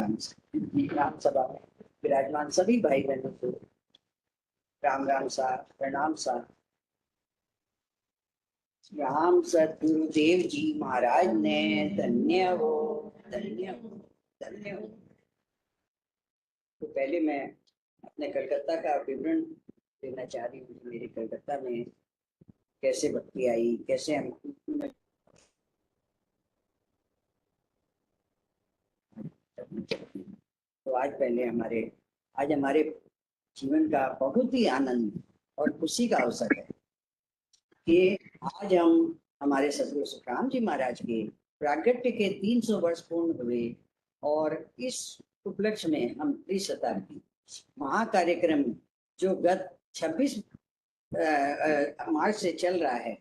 राम सभा में विराजमान सभी भाई बहनों को राम राम सा प्रणाम सा। राम सतगुरुदेव जी महाराज ने धन्य हो, धन्य हो, धन्य हो। तो पहले मैं अपने कलकत्ता का विवरण देना चाह रही हूँ। मेरे कलकत्ता में कैसे भक्ति आई, कैसे हम तो आज हमारे जीवन का बहुत ही आनंद और खुशी का अवसर है कि आज हम हमारे सदगुरु सुखराम जी महाराज के प्रागट्य के 300 वर्ष पूर्ण हुए और इस उपलक्ष्य में हम त्रिशताब्दी महाकार्यक्रम जो गत 26 मार्च से चल रहा है,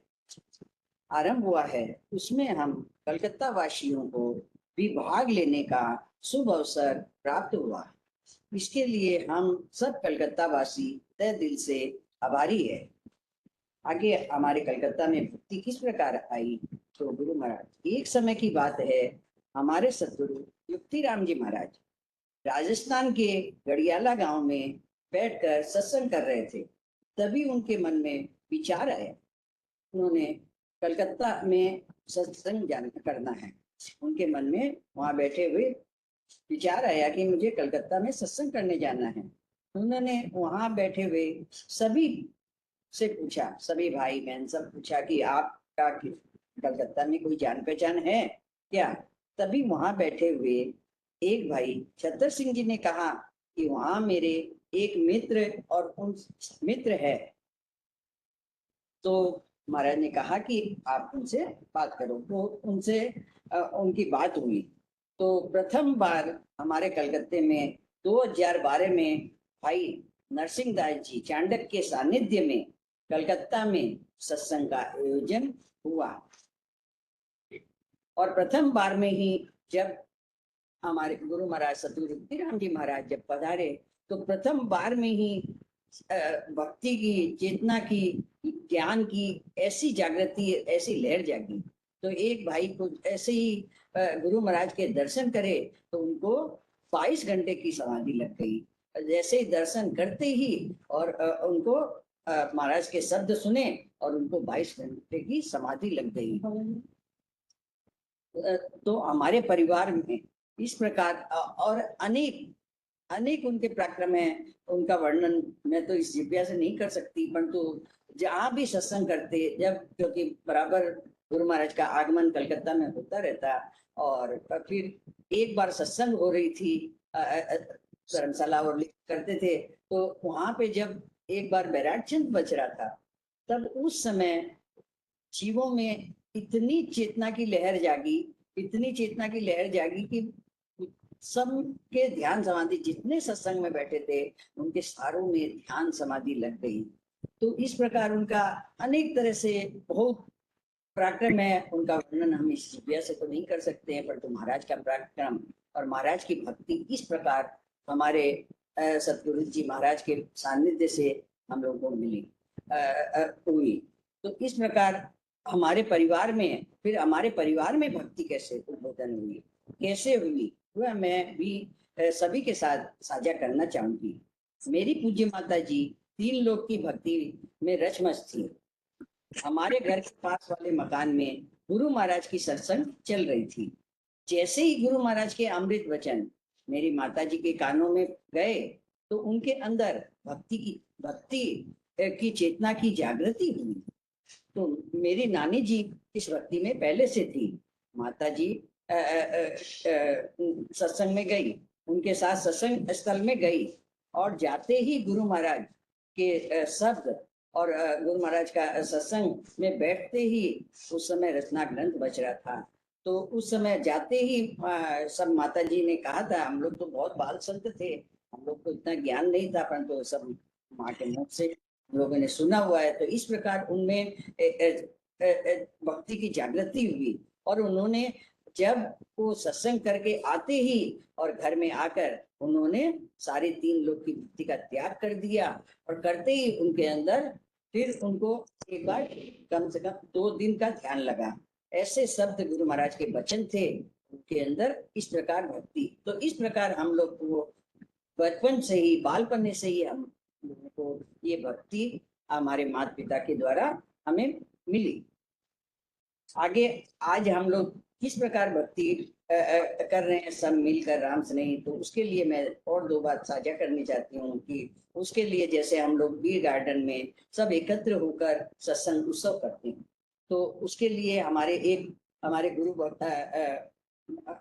आरंभ हुआ है, उसमें हम कलकत्ता वासियों को भी भाग लेने का शुभ अवसर प्राप्त हुआ। इसके लिए हम सब कलकत्ता वासी तहे दिल से आभारी है। आगे हमारे कलकत्ता में भक्ति किस प्रकार आई, तो गुरु महाराज, एक समय की बात है, हमारे सदगुरु युक्तिराम जी महाराज राजस्थान के गढ़ियाला गांव में बैठकर सत्संग कर रहे थे। तभी उनके मन में विचार आया, उन्होंने कलकत्ता में सत्संग करना है। उनके मन में वहां बैठे हुए विचार आया कि मुझे कलकत्ता में सत्संग करने जाना है। उन्होंने वहां बैठे हुए सभी से पूछा, सभी भाई बहन सब पूछा कि आपका कलकत्ता में कोई जान पहचान है क्या। तभी वहां बैठे हुए एक भाई छतर सिंह जी ने कहा कि वहां मेरे एक मित्र और उन मित्र है। तो महाराज ने कहा कि आप उनसे बात करो। तो उनसे उनकी बात हुई। तो प्रथम बार हमारे कलकत्ते में 2012 में भाई नरसिंह दास जी चांडक के सानिध्य में कलकत्ता में सत्संग का आयोजन हुआ। और प्रथम बार में ही जब हमारे गुरु महाराज सतगुरु युक्तिराम जी महाराज जब पधारे, तो प्रथम बार में ही भक्ति की, चेतना की, ज्ञान की ऐसी जागृति, ऐसी लहर जागी। तो एक भाई को ऐसे ही गुरु महाराज के दर्शन करे तो उनको 22 घंटे की समाधि लग गई। जैसे ही दर्शन करते ही और उनको महाराज के शब्द सुने और उनको 22 घंटे की समाधि लग गई। तो हमारे परिवार में इस प्रकार और अनेक उनके पराक्रम है। उनका वर्णन मैं तो इस जिज्ञा से नहीं कर सकती, परंतु जहाँ भी सत्संग करते, जब क्योंकि बराबर गुरु महाराज का आगमन कलकत्ता में होता रहता, और फिर एक बार सत्संग हो रही थी धर्मशाला और करते थे, तो वहां पे जब एक बार बैराग चंद बज रहा था, तब उस समय जीवों में इतनी चेतना की लहर जागी, इतनी चेतना की लहर जागी कि सबके ध्यान समाधि, जितने सत्संग में बैठे थे उनके सारों में ध्यान समाधि लग गई। तो इस प्रकार उनका अनेक तरह से बहुत पराक्रम है। उनका वर्णन हम इस जिज्ञा से तो नहीं कर सकते हैं, परंतु महाराज का पराक्रम और महाराज की भक्ति इस प्रकार हमारे सतगुरु जी महाराज के सानिध्य से हम लोगों को मिली हुई। तो इस प्रकार हमारे परिवार में, फिर हमारे परिवार में भक्ति कैसे उद्बोधन हुई, कैसे हुई, वह मैं भी सभी के साथ साझा करना चाहूंगी। मेरी पूज्य माता जी 3 लोग की भक्ति में रचमच थी। हमारे घर के पास वाले मकान में गुरु महाराज की सत्संग चल रही थी। जैसे ही गुरु महाराज के अमृत वचन मेरी माता जी के कानों में गए, तो उनके अंदर भक्ति की चेतना की जागृति हुई। तो मेरी नानी जी इस भक्ति में पहले से थी। माता जी सत्संग में गई, उनके साथ सत्संग स्थल में गई, और जाते ही गुरु महाराज के शब्द और गुरु महाराज का सत्संग में बैठते ही उस समय रचना ग्रंथ बच रहा था। तो उस समय जाते ही सब माता जी ने कहा था, हम लोग तो बहुत बाल संत थे, हम लोग को इतना ज्ञान नहीं था, परंतु सब माँ के मुख से लोगों ने सुना हुआ है। तो इस प्रकार उनमें भक्ति की जागृति हुई, और उन्होंने जब वो सत्संग करके आते ही और घर में आकर उन्होंने सारे 3 लोग की भक्ति का त्याग कर दिया, और करते ही उनके अंदर फिर उनको एक बार कम से कम 2 दिन का ध्यान लगा। ऐसे शब्द गुरु महाराज के वचन थे। उनके अंदर इस प्रकार भक्ति। तो इस प्रकार हम लोग को बचपन से ही, बालपन से ही हम लोगों को ये भक्ति हमारे माता पिता के द्वारा हमें मिली। आगे आज हम लोग किस प्रकार भक्ति कर रहे हैं सब मिलकर राम स्नेही, तो उसके लिए मैं और दो बात साझा करनी चाहती हूँ कि उसके लिए जैसे हम लोग बी गार्डन में सब एकत्र होकर सत्संग उत्सव करते हैं, तो उसके लिए हमारे गुरु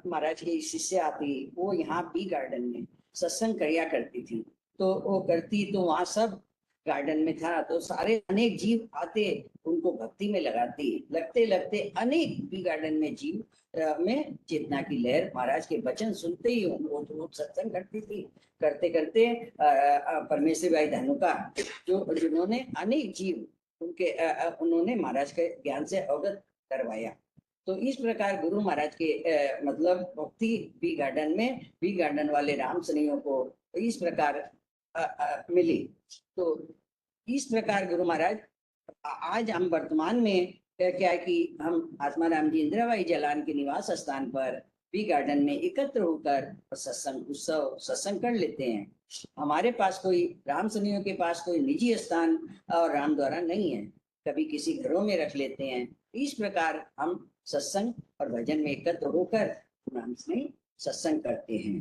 महाराज की शिष्य आती, वो यहाँ बी गार्डन में सत्संग किया करती थी। तो वो करती तो वहाँ सब गार्डन में था, तो सारे अनेक जीव आते, उनको भक्ति में लगाती, लगते लगते अनेक बी गार्डन में जीव में चेतना की लहर, महाराज के वचन सुनते ही वो सत्संग करती थी। करते करते परमेश्वर भाई धनुका जिन्होंने अनेक जीव उनके उन्होंने महाराज के ज्ञान से अवगत करवाया। तो इस प्रकार गुरु महाराज के मतलब भक्ति बी गार्डन वाले राम स्नेहियों को इस प्रकार मिली। तो इस प्रकार गुरु महाराज आज हम वर्तमान में क्या है कि हम आत्माराम जी इंदिराबाई जलान के निवास स्थान पर बी गार्डन में एकत्र होकर सत्संग कर लेते हैं। हमारे पास कोई राम स्नेहियों के पास कोई निजी स्थान और राम द्वारा नहीं है, कभी किसी घरों में रख लेते हैं। इस प्रकार हम सत्संग और भजन में एकत्र होकर राम स्नेही सत्संग करते हैं।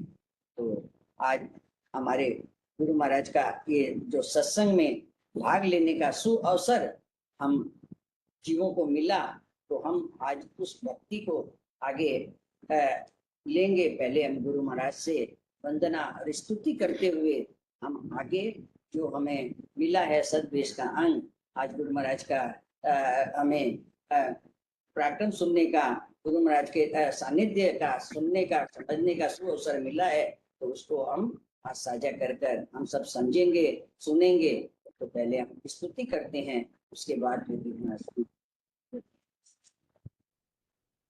तो आज हमारे गुरु महाराज का ये जो सत्संग में भाग लेने का सुअवसर हम जीवों को मिला, तो हम आज उस भक्ति को आगे लेंगे। पहले हम गुरु महाराज से वंदना और स्तुति करते हुए हम आगे जो हमें मिला है सद्वेश का अंग, आज गुरु महाराज का हमें प्रार्थना सुनने का, गुरु महाराज के सानिध्य का सुनने का समझने का सुअवसर मिला है, तो उसको हम आज साझा कर हम सब समझेंगे सुनेंगे। तो पहले हम स्तुति करते हैं, उसके बाद फिर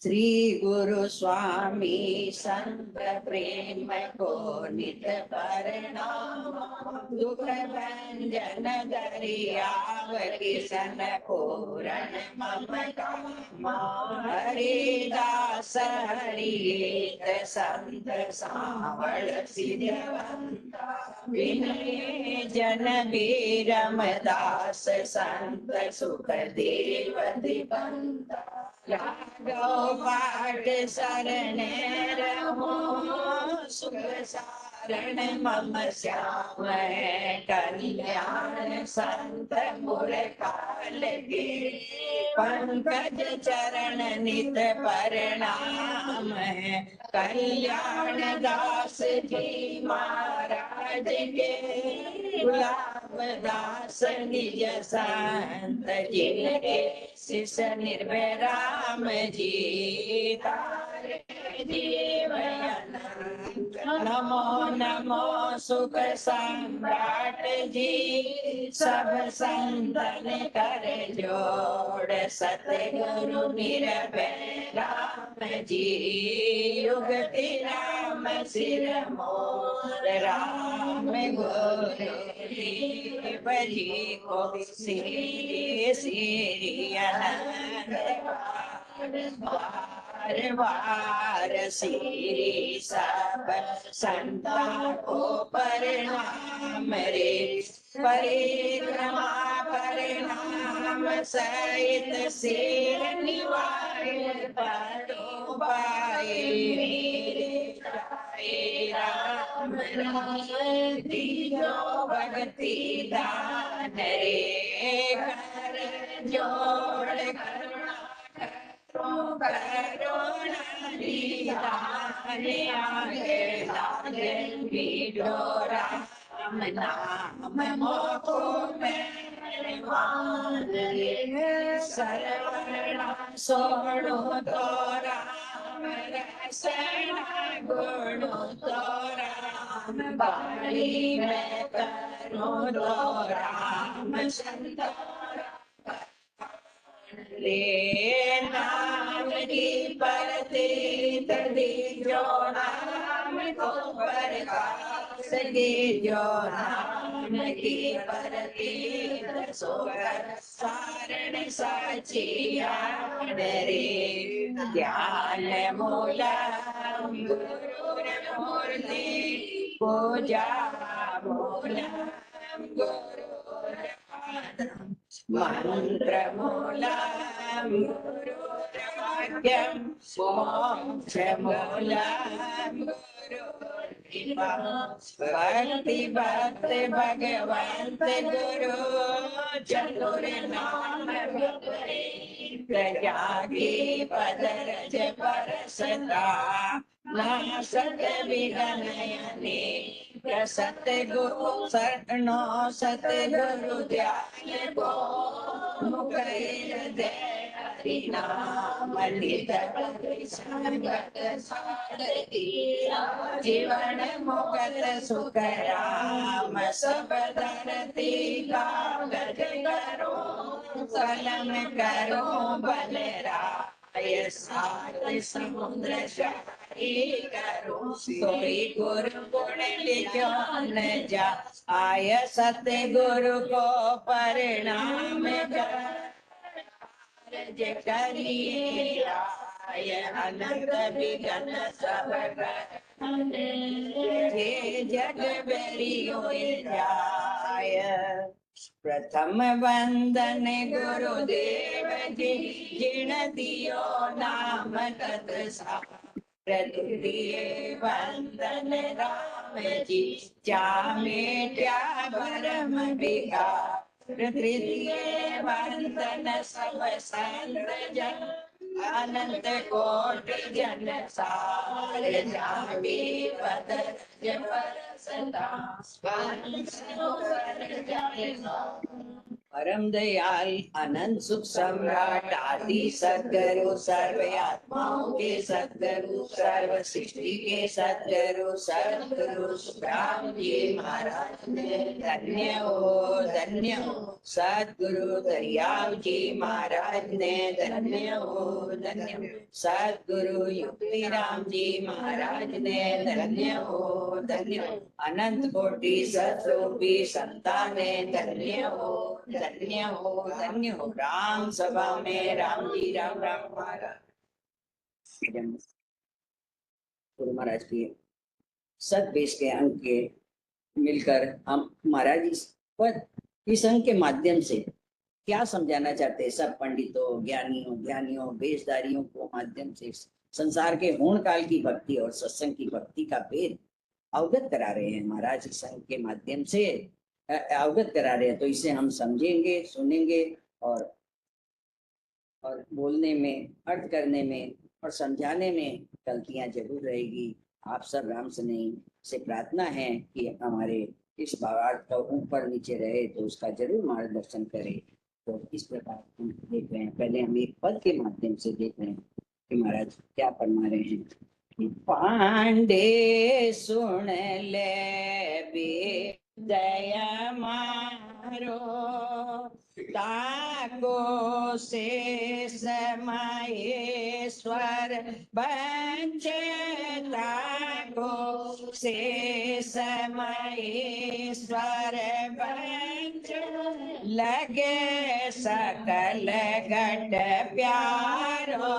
श्री गुरु स्वामी संत प्रेम को नित प्रणाम, दुख भंजन दरियाव किशन पूरण मम काम, हरिदास हरित संत सावळ सिद्धवंता, विनय जन बीरमदास संत सुखदेव दिगंता, राघव पाठ शरण रहो सुख सारण मम श्याम, कल्याण संत मुर काल के पंकज चरण नित प्रणाम, कल्याण दास जी महाराज के गुलाब दास निज संत जिनके शिष निर्भय राम जी तारे जीवन। नमो नमो सुख सम्राट जी सब संतन कर जोड़, सतगुरु निर्भय राम जी युगति राम सिर मोर, राम गुरु बजी को श्री श्री आनंद बार बार श्री सब संता को प्रणाम रे, परिक्रमा प्रणाम सहित सिर निवार परो पाए, राम राम दीजो भक्ति दान रे, कर जोड़ करुणा आगे लागे बिडोरा राम नाम मोको मेहमान रे, सरवणा सोड़ो तो राम रसना गुणो तो राम, बाणी में करो तो राम संतो रे, नाम की परती तदी जो नाम को प्रकाश के जो नाम की परती सोवर सारण साचिया रे ज्ञान मूला गुरुर्मूर्ति पूजा मूला मंत्रमूलम् गुरुर्वाक्यम् मोक्षमूलम् गुरुर्कृपा भक्ति भक्ति भगवन्त गुरु चतुर्नाम प्रजा की पदरज परसता नासत विगनयने सतगुरु शरणो सतगुरु ध्यान को मुखैर दे हरि नाम लित संगत साधती जीवन मुक्त सुख राम सब धरती कागज करो कलम करो बलराय सात समुद्र करो सोई गुरु गुण लिखो न जा आय सतगुरु को परिणाम कार्य करिए आय अनंत विघ्न सब ये जग बेरी होए जाय प्रथम वंदन गुरुदेव जी जिन दियो नाम तत्सा द्वितीय वंदन राम जी जा मेट्या भरम विकार तृतीय वंदन सब संत जन अनंत कोटि जन सार जावी पदर पर सदा परम दयाल अनंत सुख सम्राट आदि सद्गुरु सर्व आत्माओं के सद्गुरु सर्व सृष्टि के सद्गुरु सद्गुरु सुखराम जी महाराज ने धन्य हो सद्गुरु दरियाव जी महाराज ने धन्य हो सद्गुरु युक्तिराम जी महाराज ने धन्य हो अनंत कोटि सतरूपी संताने धन्य हो राम सभा में राम जी राम महाराज गुरु महाराज की सत बीस के अंक के मिलकर हम महाराज इस अंक के माध्यम से क्या समझाना चाहते हैं सब पंडितों ज्ञानियों वेशधारियों को माध्यम से संसार के होण काल की भक्ति और सत्संग की भक्ति का भेद अवगत करा रहे हैं महाराज इस अंक के माध्यम से अवगत करा रहे हैं। तो इसे हम समझेंगे सुनेंगे और बोलने में अर्थ करने में और समझाने में गलतियां जरूर रहेगी। आप सब राम स्नेही से प्रार्थना है कि हमारे इस भावार्थ का ऊपर नीचे रहे तो उसका जरूर मार्गदर्शन करे। तो इस प्रकार हम देख रहे हैं, पहले हम एक पद के माध्यम से देख रहे हैं कि महाराज क्या फरमा रहे हैं। पांडे सुन ले बे दया मारो ताको से महेश्वर बंचे ताको से महेश्वर बंच लगे सकल घट प्यारो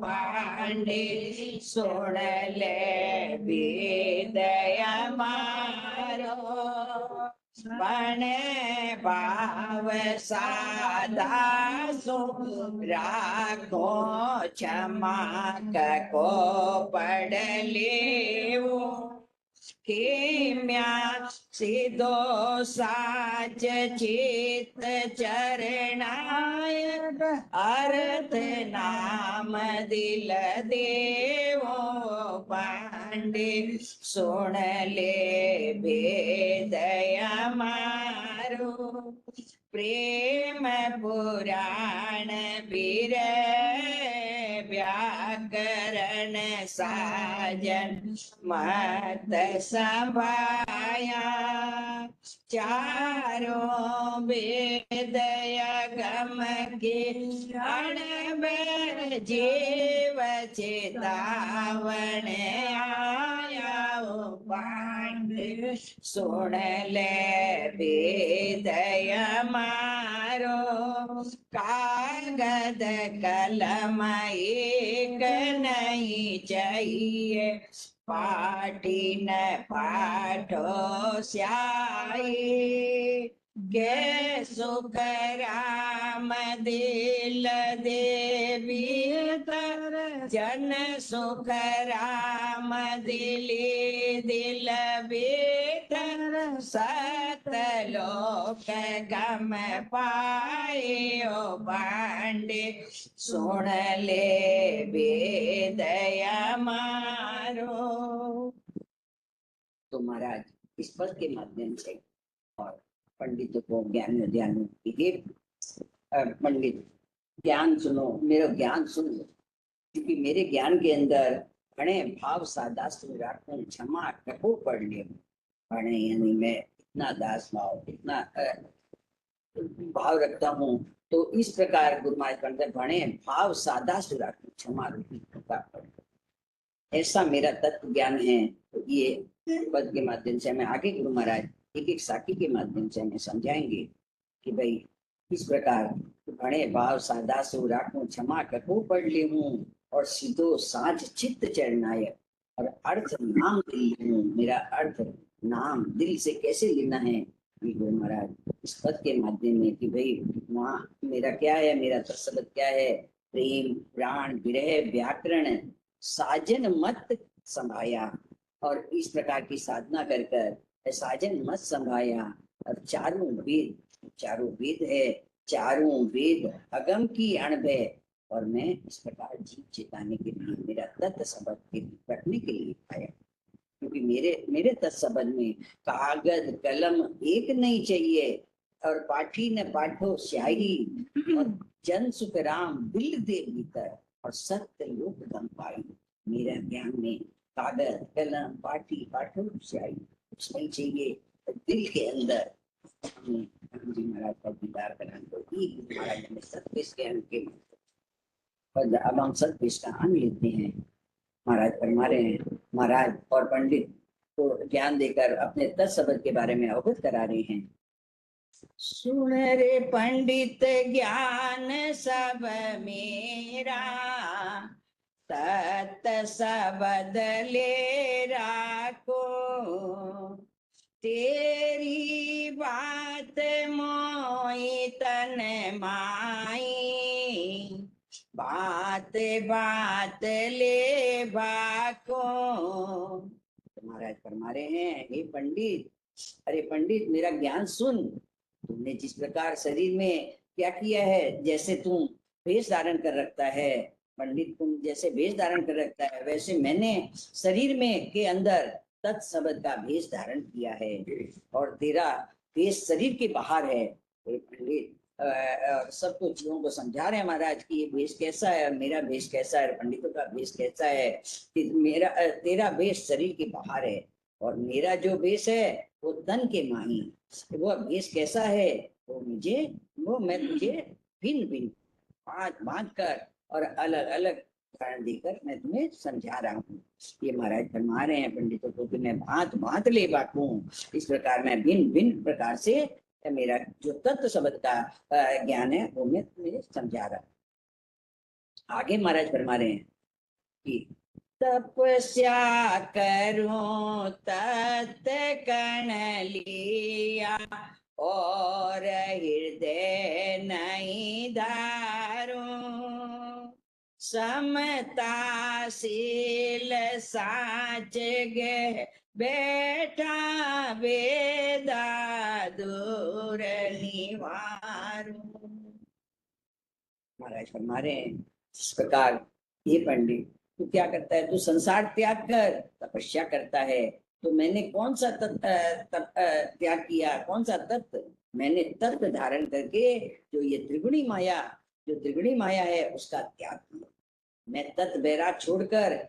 पांडे सुन ले विदया मारो बने भाव सादा सो राखो क्षमा को पढ़ लेवो किम्या सिद्धो साच चित चरणायक अर्थ नाम दिल देवो पांडे सुन ले भेदया मारो प्रेम पुराण बीर व्याकरण साजन मत सभाया चारों वेद गम के अणब जीव चेतावण आया बांड सुन ले बेदय मारो कागद कलम एक नहीं चाहिए पाटी न पाठो स्याही के सुख राम दिल देवी तर जन सुख राम दिली दिल बेतर सतलोक गम पाए ओ बांडे सुन ले वेदय मारो। तो महाराज इस पद के माध्यम से और पंडितों को ज्ञान पंडित ज्ञान सुनो, मेरा ज्ञान सुनो, क्योंकि मेरे ज्ञान के अंदर घणे भाव सा दास राखूं क्षमा टको पढ़ ले घणे, यानी मैं इतना दास भाव इतना भाव रखता हूँ। तो इस प्रकार गुरु महाराज कहते घणे भाव सादा राखूं क्षमा रूपी टका पढ़, ऐसा मेरा तत्व ज्ञान है। तो ये पद के माध्यम से हमें आगे गुरु महाराज एक एक साखी के माध्यम से हमें समझाएंगे कि भाई इस प्रकार घणे भाव सादा सु राखूं क्षमा टको पढ़ ले हूँ और सीधो साझ चित्त चरणाय और अर्थ नाम दिल हूँ। मेरा अर्थ नाम दिल से कैसे लेना है गुरु महाराज इस पद के माध्यम में कि भाई वहाँ मेरा क्या है, मेरा तत्शब्द क्या है, प्रेम प्राण विरह व्याकरण साजन मत संभाया और इस प्रकार की साधना कर कर साजन मत संभाया। और चारों वेद है, चारों वेद अगम की अणभय और मैं इस प्रकार जीव चेताने के लिए मेरा तत्व शब्द के रखने के लिए आया, क्योंकि मेरे तत्सबद में कागज कलम एक नहीं चाहिए और पाठी न पाठो स्याही और जन सुख राम दिल दे भीतर और सत्य लोक गम पाई। मेरा ज्ञान में कागज कलम पाठी पाठो स्याही कुछ नहीं चाहिए, दिल के अंदर जी महाराज का दीदार कराने को महाराज ने सत्य ज्ञान के अब हम सत्य का अंग लेते हैं। महाराज फरमा रहे हैं, महाराज और पंडित को ज्ञान देकर अपने तत्शब्द के बारे में अवगत करा रहे हैं। सुन रे पंडित ज्ञान सब मेरा तत्शब्द ले राखो तेरी बात मोई तन माई बात बात ले बाको। महाराज फरमा रहे हैं, हे पंडित, अरे पंडित मेरा ज्ञान सुन, तुमने जिस प्रकार शरीर में क्या किया है, जैसे तुम भेष धारण कर रखता है, पंडित तुम जैसे भेष धारण कर रखता है वैसे मैंने शरीर में के अंदर तत्शब्द का भेष धारण किया है और तेरा भेष शरीर के बाहर है। पंडित सबको जीवों को समझा रहे हैं महाराज कि ये भेष कैसा है और मेरा भेष कैसा है, पंडितों का भेष कैसा है कि तेरा भेष शरीर के बाहर है और मेरा जो भेष है वो तन के माही। वो भेष कैसा है वो मैं तुझे भिन्न भिन्न बांध कर और अलग अलग कारण देकर मैं तुम्हें समझा रहा हूँ। ये महाराज फरमा रहे हैं पंडितों को कि मैं भांत भांत ले बांटूं, इस प्रकार मैं भिन्न भिन्न प्रकार से मेरा जो तत्व शब्द का ज्ञान है वो मैं तुम्हें समझा रहा हूँ। आगे महाराज फरमा रहे हैं कि तपस्या करूं तत् कण लिया और हृदय नहीं धारूं समताशील साच गे बैठा वेदा दूर निवारूं। महाराज फरमा रहे हैं इस प्रकार ये पंडित तू क्या करता है, तू संसार त्याग कर तपस्या करता है। तो मैंने कौन सा त्याग किया, कौन सा तत्व, मैंने तत्व धारण करके जो ये त्रिगुणी माया है उसका त्याग किया। मैं तत्व बैराग छोड़कर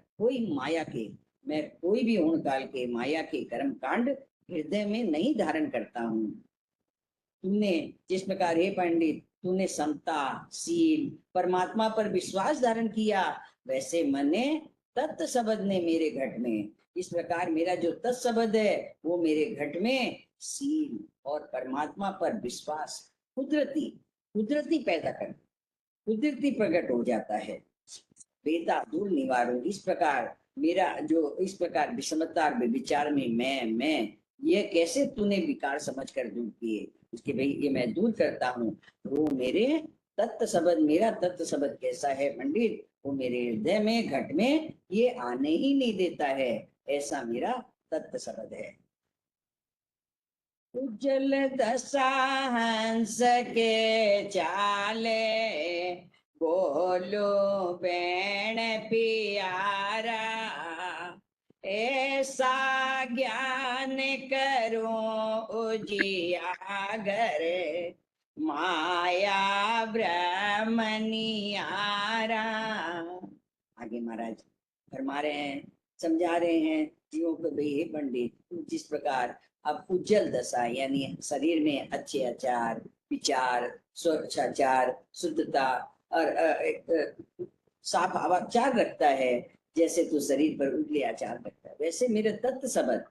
मैं कोई भी होण काल के माया के कर्म कांड हृदय में नहीं धारण करता हूँ। तुमने जिस प्रकार हे पंडित तूने समता शील परमात्मा पर विश्वास धारण किया, वैसे मैंने तत्व शब्द ने मेरे घट में इस प्रकार मेरा जो तत्सबद है वो मेरे घट में सील और परमात्मा पर विश्वास कुदरती कुदरती पैदा कर कुदरती प्रकट हो जाता है। बेटा दूर निवारो, इस प्रकार मेरा जो इस प्रकार विषमता और विचार में मैं ये कैसे तूने विकार समझ कर दूर किए, उसके भाई ये मैं दूर करता हूँ। वो मेरे तत्व शब्द, मेरा तत्व शब्द कैसा है पंडित, वो मेरे हृदय में घट में ये आने ही नहीं देता है, ऐसा मेरा तत्व शब्द है। उज्जवल दशा हंस के चाले, बोलो बैण पियारा, ऐसा ज्ञान करो उजियागर, माया ब्रह्मनियारा। आगे महाराज फरमा रहे हैं, समझा रहे हैं जीवों को, भाई हे पंडित, जिस प्रकार अब उज्जवल दशा यानी शरीर में अच्छे आचार विचार स्वच्छाचार शुद्धता और साफ आचार रखता है, जैसे तू शरीर पर उजले आचार रखता है, वैसे मेरे तत्व शब्द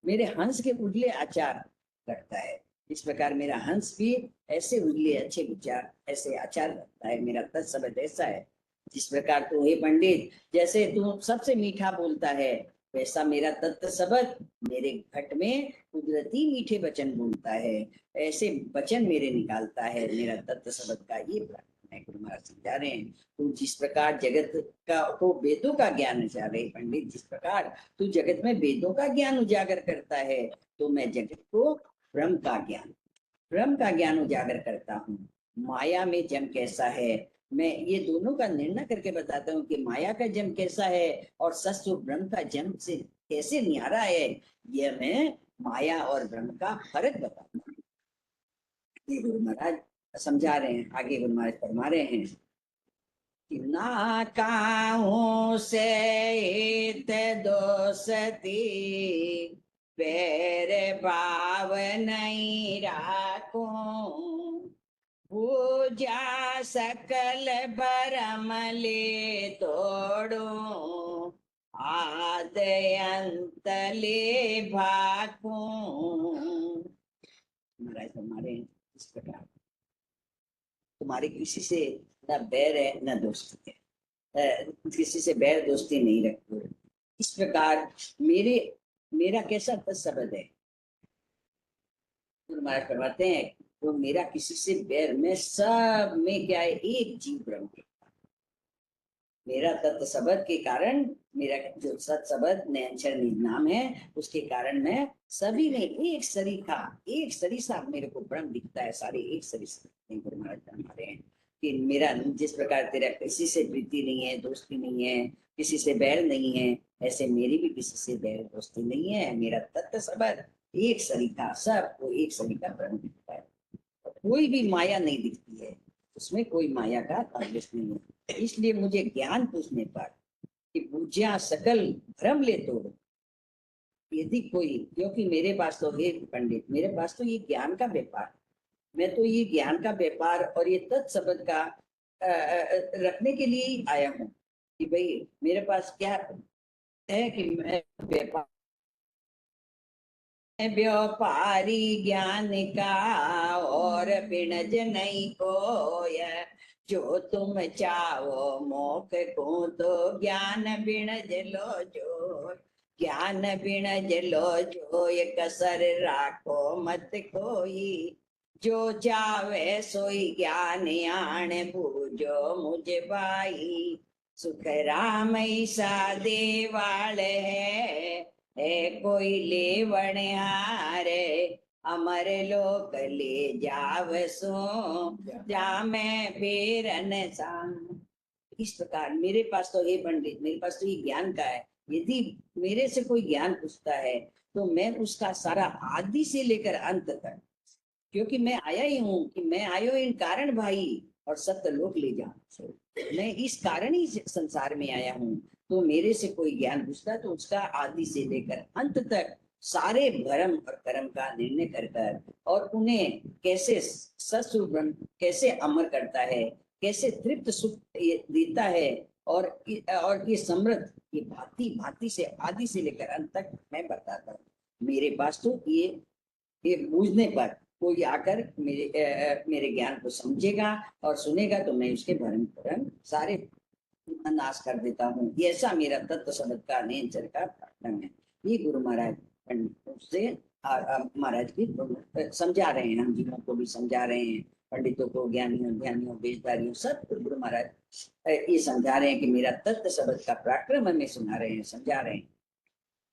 मेरे हंस के उजले आचार रखता है। इस प्रकार मेरा हंस भी ऐसे उजले अच्छे विचार ऐसे आचार रखता है, मेरा तत्व शब्द ऐसा है। जिस प्रकार तू हे पंडित जैसे तू सबसे मीठा बोलता है, वैसा मेरा तत्व शब्द मेरे घट में कुदरती मीठे वचन बोलता है, ऐसे वचन मेरे निकालता है, मेरा तत्व शब्द का ये है। गुरु महाराज समझा रहे हैं, तू जिस प्रकार जगत का को वेदों का ज्ञान उजागर रहे पंडित, जिस प्रकार तू जगत में वेदों का ज्ञान उजागर करता है, तो मैं जगत को ब्रह्म का ज्ञान उजागर करता हूँ। माया में जन्म कैसा है, मैं ये दोनों का निर्णय करके बताता हूँ कि माया का जन्म कैसा है और सत्य ब्रह्म का जन्म से कैसे न्यारा है, यह मैं माया और ब्रह्म का फर्क बताता हूँ। ये गुरु महाराज समझा रहे हैं। आगे गुरु महाराज फरमा रहे हैं कि ना काहू से हित दोस्ती, पैर भाव नहीं राखूं, पूजा सकल भरम ले तोड़ो, आद अंत ले भाकूं। महाराज हमारे इस प्रकार तुम्हारे किसी से न बैर है न दोस्ती है, किसी से बैर दोस्ती नहीं रखते। इस प्रकार मेरा कैसा तत्सबद है, गुरु महाराज फरमाते हैं तो मेरा किसी से बैर, मैं सब में क्या है एक जीव ब्रह्म है। मेरा तत्व शब्द के कारण, मेरा जो सत शब्द नयनचर निज नाम है, उसके कारण मैं सभी में एक सरीसा मेरे को ब्रह्म दिखता है, सारे एक सरीसा। गुरु महाराज हमारे हैं कि मेरा जिस प्रकार तेरा किसी से प्रीति नहीं है दोस्ती नहीं है, किसी से बैर नहीं है, ऐसे मेरी भी किसी से बैर दोस्ती नहीं है। मेरा तत्व शब्द एक सरीखा, सबको एक सरीखा ब्रह्म दिखता है, कोई भी माया नहीं दिखती है, उसमें कोई माया का ताल्लुक नहीं है। इसलिए मुझे ज्ञान पूछने पर कि पूज्या सकल भ्रम ले तोड़ो, यदि कोई, क्योंकि मेरे पास तो हे पंडित, मेरे पास तो ये ज्ञान का व्यापार, मैं तो ये ज्ञान का व्यापार और ये तत्शब्द का रखने के लिए ही आया हूँ कि भाई मेरे पास क्या है कि मैं व्यापारी ज्ञान का और बिणज नहीं कोय, जो तुम चाहो मोख को तो ज्ञान बिणज लो जो, ज्ञान बिणज लो जो, ये कसर राखो मत कोई, जो चावे सोई ज्ञान आण बूझो मुझे भाई, सुख राम ईसा देवाल है कोई लेवण हारे, अमर लोक ले जाव सो, जा मैं फिर अनसान। इस प्रकार मेरे पास तो ये पंडित, मेरे पास तो ये ज्ञान का है, यदि मेरे से कोई ज्ञान पूछता है तो मैं उसका सारा आदि से लेकर अंत तक, क्योंकि मैं आया ही हूँ कि मैं आयो इन कारण भाई और सत्य लोक ले जाऊं, मैं इस कारण ही संसार में आया हूँ। तो मेरे से कोई ज्ञान पूछता है तो उसका आदि से लेकर अंत तक सारे भरम और कर्म का निर्णय कर कर और उन्हें कैसे सत्स्वरूप ब्रह्म कैसे अमर करता है, कैसे तृप्त सुख देता है, और ये समृद्ध, ये भांति भांति से आदि से लेकर अंत तक मैं बताता हूँ। मेरे पास तो ये बूझने पर कोई आकर मेरे ज्ञान को समझेगा और सुनेगा तो मैं उसके भरम भरम सारे नाश कर देता हूँ। ये ऐसा मेरा तत्व शब्द का नेचर का पाठन है। ये गुरु महाराज पंडितों से महाराज की समझा रहे हैं, हम जीवों को भी समझा रहे हैं, पंडितों को, ज्ञानियों ध्यानियों वेशधारियों सब गुरु महाराज ये समझा रहे हैं कि मेरा तत्व शब्द का पराक्रम हमें सुना रहे हैं, समझा रहे हैं।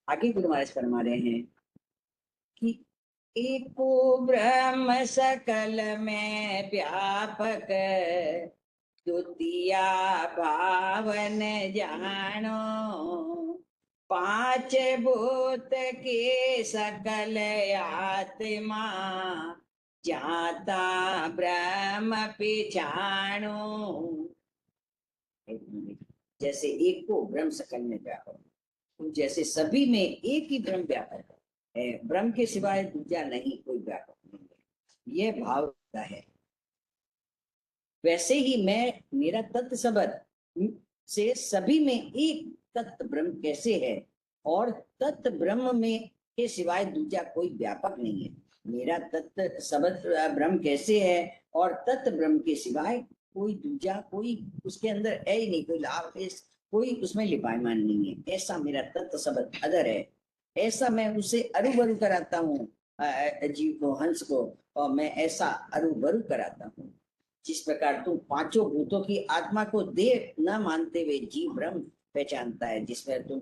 आगे गुरु महाराज फरमा रहे हैं कि एको ब्रह्म सकल में व्यापक, द्वितीया भावन जानो, पांच भूत के सकल आत्मा, जाता ब्रह्म पिछाणो। जैसे एक को ब्रह्म सकल में व्यापक, तो जैसे सभी में एक ही ब्रह्म व्यापक है, ब्रह्म के सिवाय दूसरा नहीं कोई व्यापक नहीं है, यह भाव है। वैसे ही मैं, मेरा तत्व शब्द से सभी में एक तत्व ब्रह्म कैसे है, और तत्व ब्रह्म में के सिवाय दूसरा कोई व्यापक नहीं है। मेरा तत्व शब्द ब्रह्म कैसे है और तत्व ब्रह्म के सिवाय कोई दूसरा, कोई उसके अंदर है ही नहीं, कोई लाभ, कोई उसमें लिपायमान नहीं है। ऐसा मेरा तत्व शब्द अदर है, ऐसा मैं उसे अरुबरु कराता हूँ जीव को, हंस को, और मैं ऐसा अरुबरु कराता हूँ। जिस प्रकार तुम पांचों भूतों की आत्मा को देह न मानते हुए जीव ब्रह्म पहचानता है, जिसमें तुम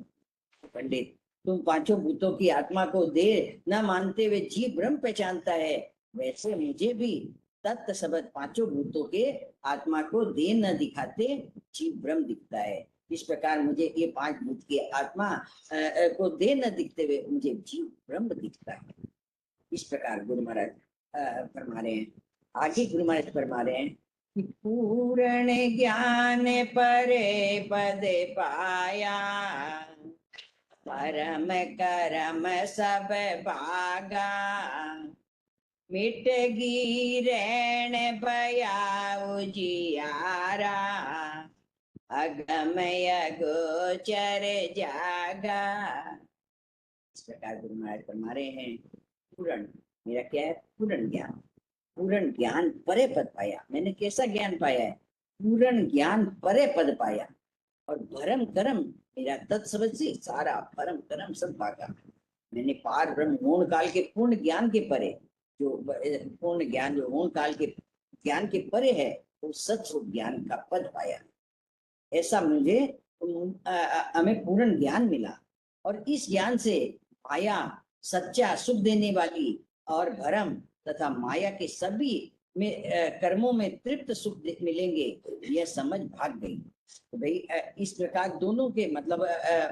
पंडित, तुम पांचों भूतों की आत्मा को देह न मानते हुए जीव ब्रह्म पहचानता है, वैसे मुझे भी तत्व शब्द पांचों भूतों के आत्मा को देह न दिखाते जीव ब्रह्म दिखता है। इस प्रकार मुझे ये पांच भूत की आत्मा को देह न दिखते हुए मुझे जीव ब्रह्म दिखता है। इस प्रकार गुरु महाराज फरमा रहे हैं। आगे गुरु महाराज फरमा रहे हैं कि पूर्ण ज्ञान परे पद पाया, परम करम सब भागा, मिट गी रैण भया उजियारा, अगमय गोचर जागा। इस प्रकार गुरु महाराज फरमा रहे हैं पूर्ण, मेरा क्या है, पूर्ण ज्ञान, पूर्ण ज्ञान परे पद पाया। मैंने कैसा ज्ञान पाया है, पूर्ण ज्ञान परे पद पाया, और भरम कर्म मेरा तत्समझ से सारा परम कर्म सब भागा। मैंने पार ब्रह्म मूल काल के पूर्ण ज्ञान के परे, जो पूर्ण ज्ञान जो मूल काल के ज्ञान के परे है, वो सत्स्वरूप ज्ञान का पद पाया। ऐसा मुझे हमें पूर्ण ज्ञान मिला, और इस ज्ञान से माया सच्चा सुख देने वाली और भरम तथा माया के सभी में कर्मों में तृप्त सुख मिलेंगे, यह समझ भाग गई। तो भाई इस प्रकार दोनों के मतलब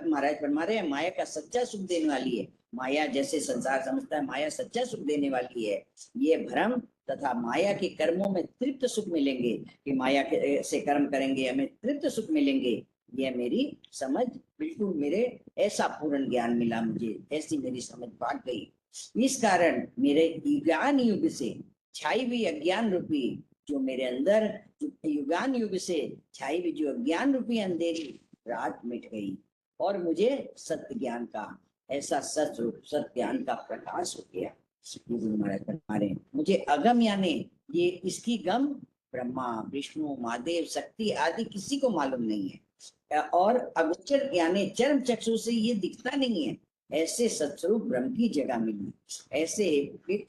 महाराज फरमा रहे हैं, माया का सच्चा सुख देने वाली है, माया जैसे संसार समझता है माया सच्चा सुख देने वाली है, ये भ्रम तथा माया के कर्मों में तृप्त सुख मिलेंगे, कि माया से कर्म करेंगे हमें तृप्त सुख मिलेंगे, यह मेरी समझ बिल्कुल, मेरे ऐसा पूर्ण ज्ञान मिला मुझे, ऐसी मेरी समझ भाग गई। इस कारण मेरे ज्ञान युग से छाई हुई अज्ञान रूपी, जो मेरे अंदर युगान युग से छाई हुई जो अज्ञान रूपी अंधेरी रात मिट गई, और मुझे सत्य ज्ञान का ऐसा सत्य ज्ञान का प्रकाश हो गया। गुरु महाराज बता रहे हैं, मुझे अगम यानी ये इसकी गम ब्रह्मा विष्णु महादेव शक्ति आदि किसी को मालूम नहीं है, और अगोचर यानी चर्म चक्षु से ये दिखता नहीं है, ऐसे सत्स्वरूप ब्रह्म की जगह मिली।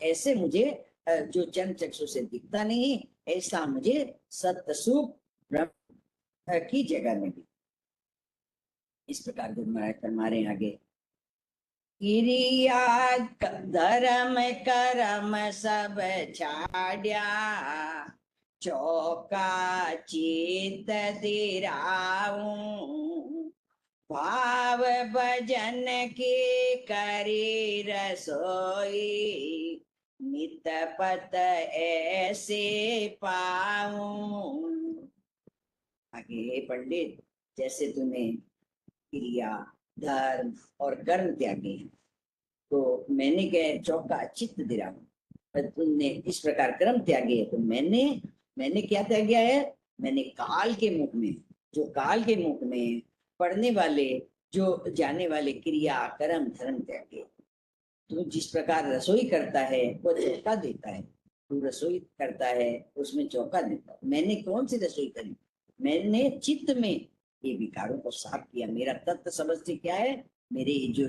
ऐसे मुझे जो चर्म चक्षु से दिखता नहीं, ऐसा मुझे सत्स्वरूप ब्रह्म की जगह मिली। इस प्रकार गुरु महाराज फरमा रहे हैं आगे, क्रिया धर्म करम सब छाड्या, चौका चित दिराऊं, भाव भजन के करी रसोई, नित पत ऐसे पाऊं। आगे पंडित, जैसे तूने क्रिया धर्म और कर्म त्यागे, तो मैंने क्या चौका चित्त दिरा, तुमने इस प्रकार कर्म त्यागे, तो मैंने क्या त्यागा है, मैंने काल के मुख में जो काल के मुख में पढ़ने वाले, जो जाने वाले क्रिया कर्म धर्म त्यागे। तू जिस प्रकार रसोई करता है वो चौका देता है, तू रसोई करता है उसमें चौका देता है। मैंने कौन सी रसोई करी? मैंने चित्त में ये विकारों को साफ किया। मेरा तत्व समझ क्या है? मेरे जो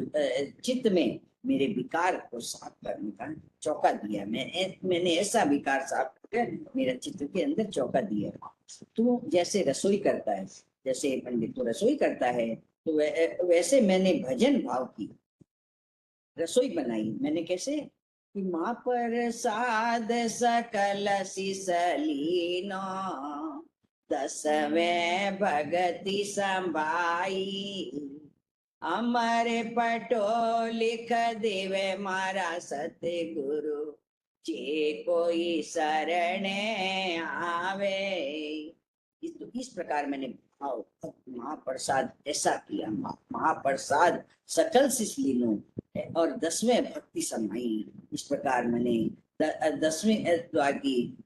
चित्त में मेरे विकार को साफ करने का चौका दिया। मैंने ऐसा विकार साफ करके मेरा चित्त के अंदर चौका दिया। तू जैसे रसोई करता है, जैसे पंडित तो रसोई करता है, तो वैसे मैंने भजन भाव की रसोई बनाई। मैंने कैसे? कि माँ पर साध सकल सिसलीनो, दसवें भगति संभाई, अमर पटो लिख देवे मारा सतगुरु, जे कोई शरण आवे। इस प्रकार मैंने भाव महाप्रसाद ऐसा किया। महाप्रसाद सकल सिसलीनो और 10वें भक्ति समाई। इस प्रकार मैंने 10वें द्वार की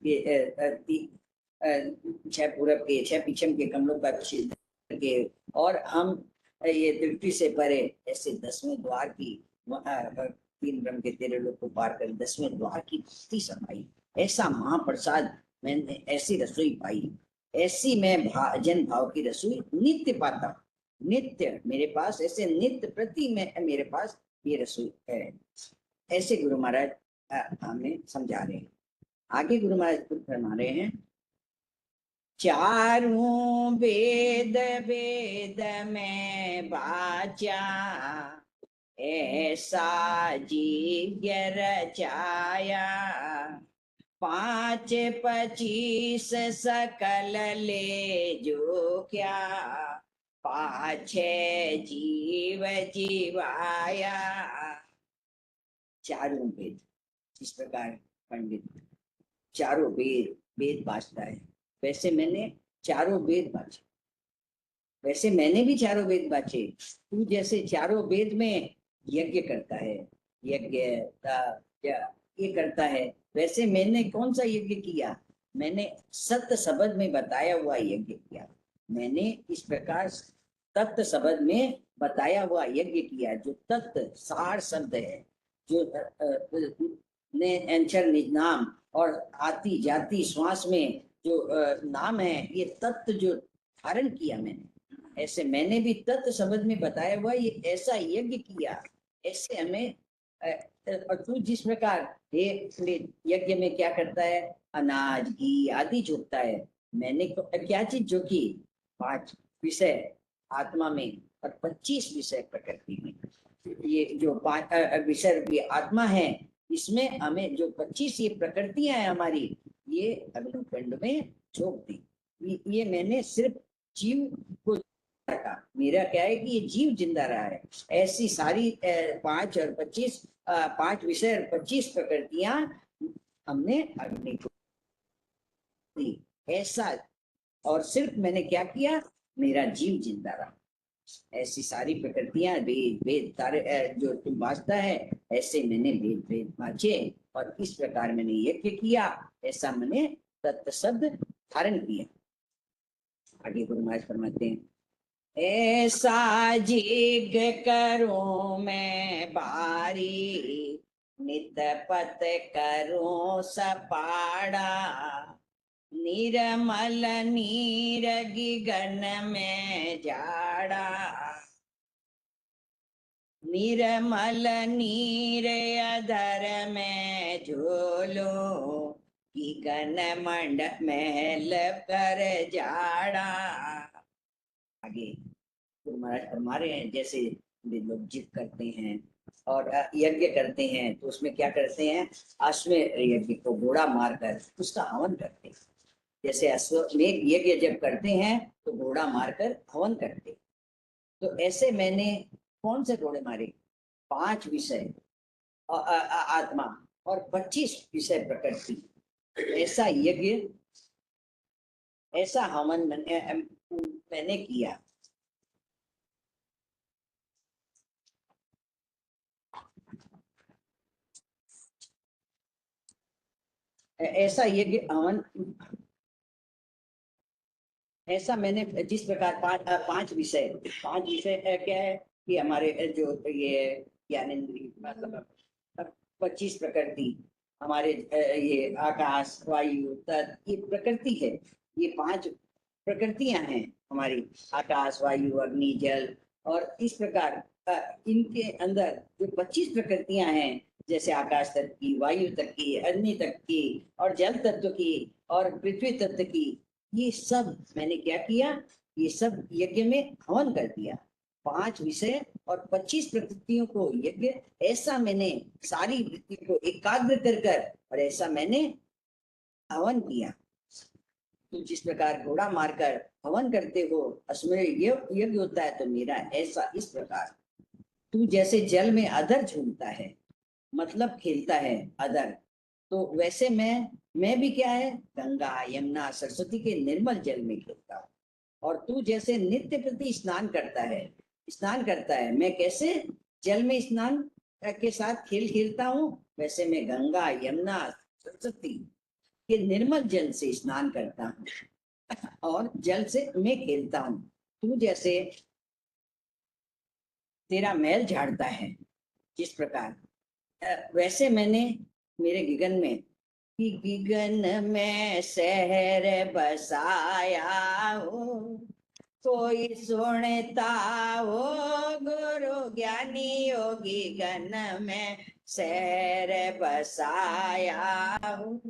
छह पूरब के, छह पीछम के कमलों का छिद्र के, और हम ये तृप्ति से परे ऐसे 10वें द्वार की, तीन ब्रह्म के 13 लोक को पार कर 10वें द्वार की भक्ति समाई। ऐसा महाप्रसाद मैंने, ऐसी रसोई पाई। ऐसी मैं जन भाव की रसोई नित्य पाता हूँ। नित्य मेरे पास ऐसे नित्य प्रति में मेरे पास ये रसोई है। ऐसे गुरु महाराज हमें समझा रहे हैं। आगे गुरु महाराज कुछ फरमा रहे हैं। चारों वेद वेद में बाचा, ऐसा जीव्य रचाया, 5-25 सकल ले जो क्या, पाछे जीव जीवाया। चारों वेद, इस प्रकार पंडित चारों वेद वेद बांटता है, वैसे मैंने चारों वेद बांटे। वैसे मैंने भी चारों वेद बांटे। तू जैसे चारों वेद में यज्ञ करता है, यज्ञ ये करता है, वैसे मैंने कौन सा यज्ञ किया? मैंने सत्य शब्द में बताया हुआ यज्ञ किया। मैंने इस प्रकार तत्व शब्द में बताया हुआ यज्ञ किया। जो तत्व सार शब्द है, जो ने अंचर निज नाम और आती जाती श्वास में जो नाम है, ये तत्व जो धारण किया मैंने, ऐसे मैंने भी तत्व शब्द में बताया हुआ ये ऐसा यज्ञ किया। ऐसे हमें और तू जिस प्रकार यज्ञ में क्या करता है? अनाज घी आदि जोतता है। मैंने क्या चीज जो की? 5 विषय आत्मा में और 25 विषय प्रकृति में। ये जो 5 विषय रूपी आत्मा है, इसमें हमें जो 25 ये प्रकृतियां हैं हमारी, ये अग्निकुंड में झोंक दी। ये मैंने सिर्फ जीव को रखा। मेरा क्या है कि ये जीव जिंदा रहा है। ऐसी सारी 5 और 25, 5 विषय और 25 प्रकृतियां हमने अग्नि को दी। ऐसा, और सिर्फ मैंने क्या किया? मेरा जीव जिंदा रहा। ऐसी सारी प्रकृतियां वेद वेद तारे जो तुम बांचता है, ऐसे मैंने वेद वेद बांचे और इस प्रकार मैंने यज्ञ किया। ऐसा मैंने तत्व शब्द धारण किया। आगे गुरु महाराज फरमाते हैं, ऐसा जिग करूं मैं बारी, नित पत करूं सपाड़ा, निर्मल नीरगी गन में जाड़ा, निर्मल नीर अधर में झोलो, कि गन मंड महल कर जाड़ा। आगे गुरु महाराज फरमा रहे हैं, जैसे वे लोग जिद करते हैं और यज्ञ करते हैं, तो उसमें क्या करते हैं? अश्वमेध यज्ञ को घोड़ा मारकर उसका हवन करते हैं। जैसे अश्वमेध यज्ञ जब करते हैं तो घोड़ा मारकर हवन करते हैं। तो ऐसे मैंने कौन से घोड़े मारे? 5 विषय आत्मा और 25 विषय प्रकृति। ऐसा यज्ञ, ऐसा हवन मैंने किया। ऐसा यज्ञ हवन ऐसा मैंने जिस प्रकार पांच विषय क्या है कि हमारे जो ये ज्ञानेंद्रिय मतलब 25 प्रकृति हमारे ये आकाश वायु तत् ये प्रकृति है। ये पांच प्रकृतियां हैं हमारी, आकाश वायु अग्नि जल। और इस प्रकार इनके अंदर जो 25 प्रकृतियां हैं, जैसे आकाश तत्व की, वायु तत्व की, अग्नि तत्व की और जल तत्व की और पृथ्वी तत्व की, ये सब मैंने क्या किया, ये सब यज्ञ में हवन कर दिया। पांच विषय और 25 प्रकृतियों को यज्ञ, ऐसा मैंने सारी वृत्ति को एकाग्र कर कर और ऐसा मैंने हवन किया। तो जिस प्रकार घोड़ा मारकर हवन करते हो अश्वमेध यज्ञ होता है, तो मेरा ऐसा इस प्रकार तू जैसे जल में अधर झूमता है, मतलब खेलता है अधर, तो वैसे मैं भी क्या है, गंगा यमुना सरस्वती के निर्मल जल में खेलता हूँ। और तू जैसे नित्य प्रति स्नान करता है, मैं कैसे जल में स्नान के साथ खेल खेलता हूँ, वैसे मैं गंगा यमुना सरस्वती के निर्मल जल से स्नान करता हूँ और जल से मैं खेलता हूँ। तू जैसे तेरा मैल झाड़ता है, जिस प्रकार वैसे मैंने मेरे गिगन में कि गिगन में शहर बसाया हो, कोई सुनता हो गुरु ज्ञानी योगी गण में शहर बसाया हो।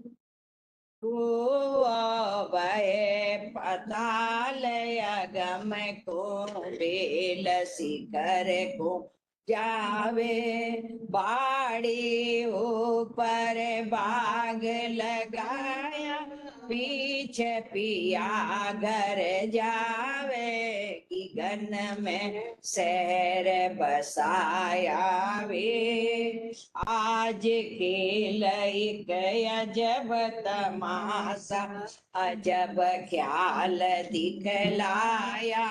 भय पताल अगम को बेल शिखर को जावे, बाड़ी ऊपर बाग लगाया, पीछे पिया घर जावे, कि गन में शहर बसाया वे। आज खेल एक अजब तमाशा, अजब ख्याल दिखलाया,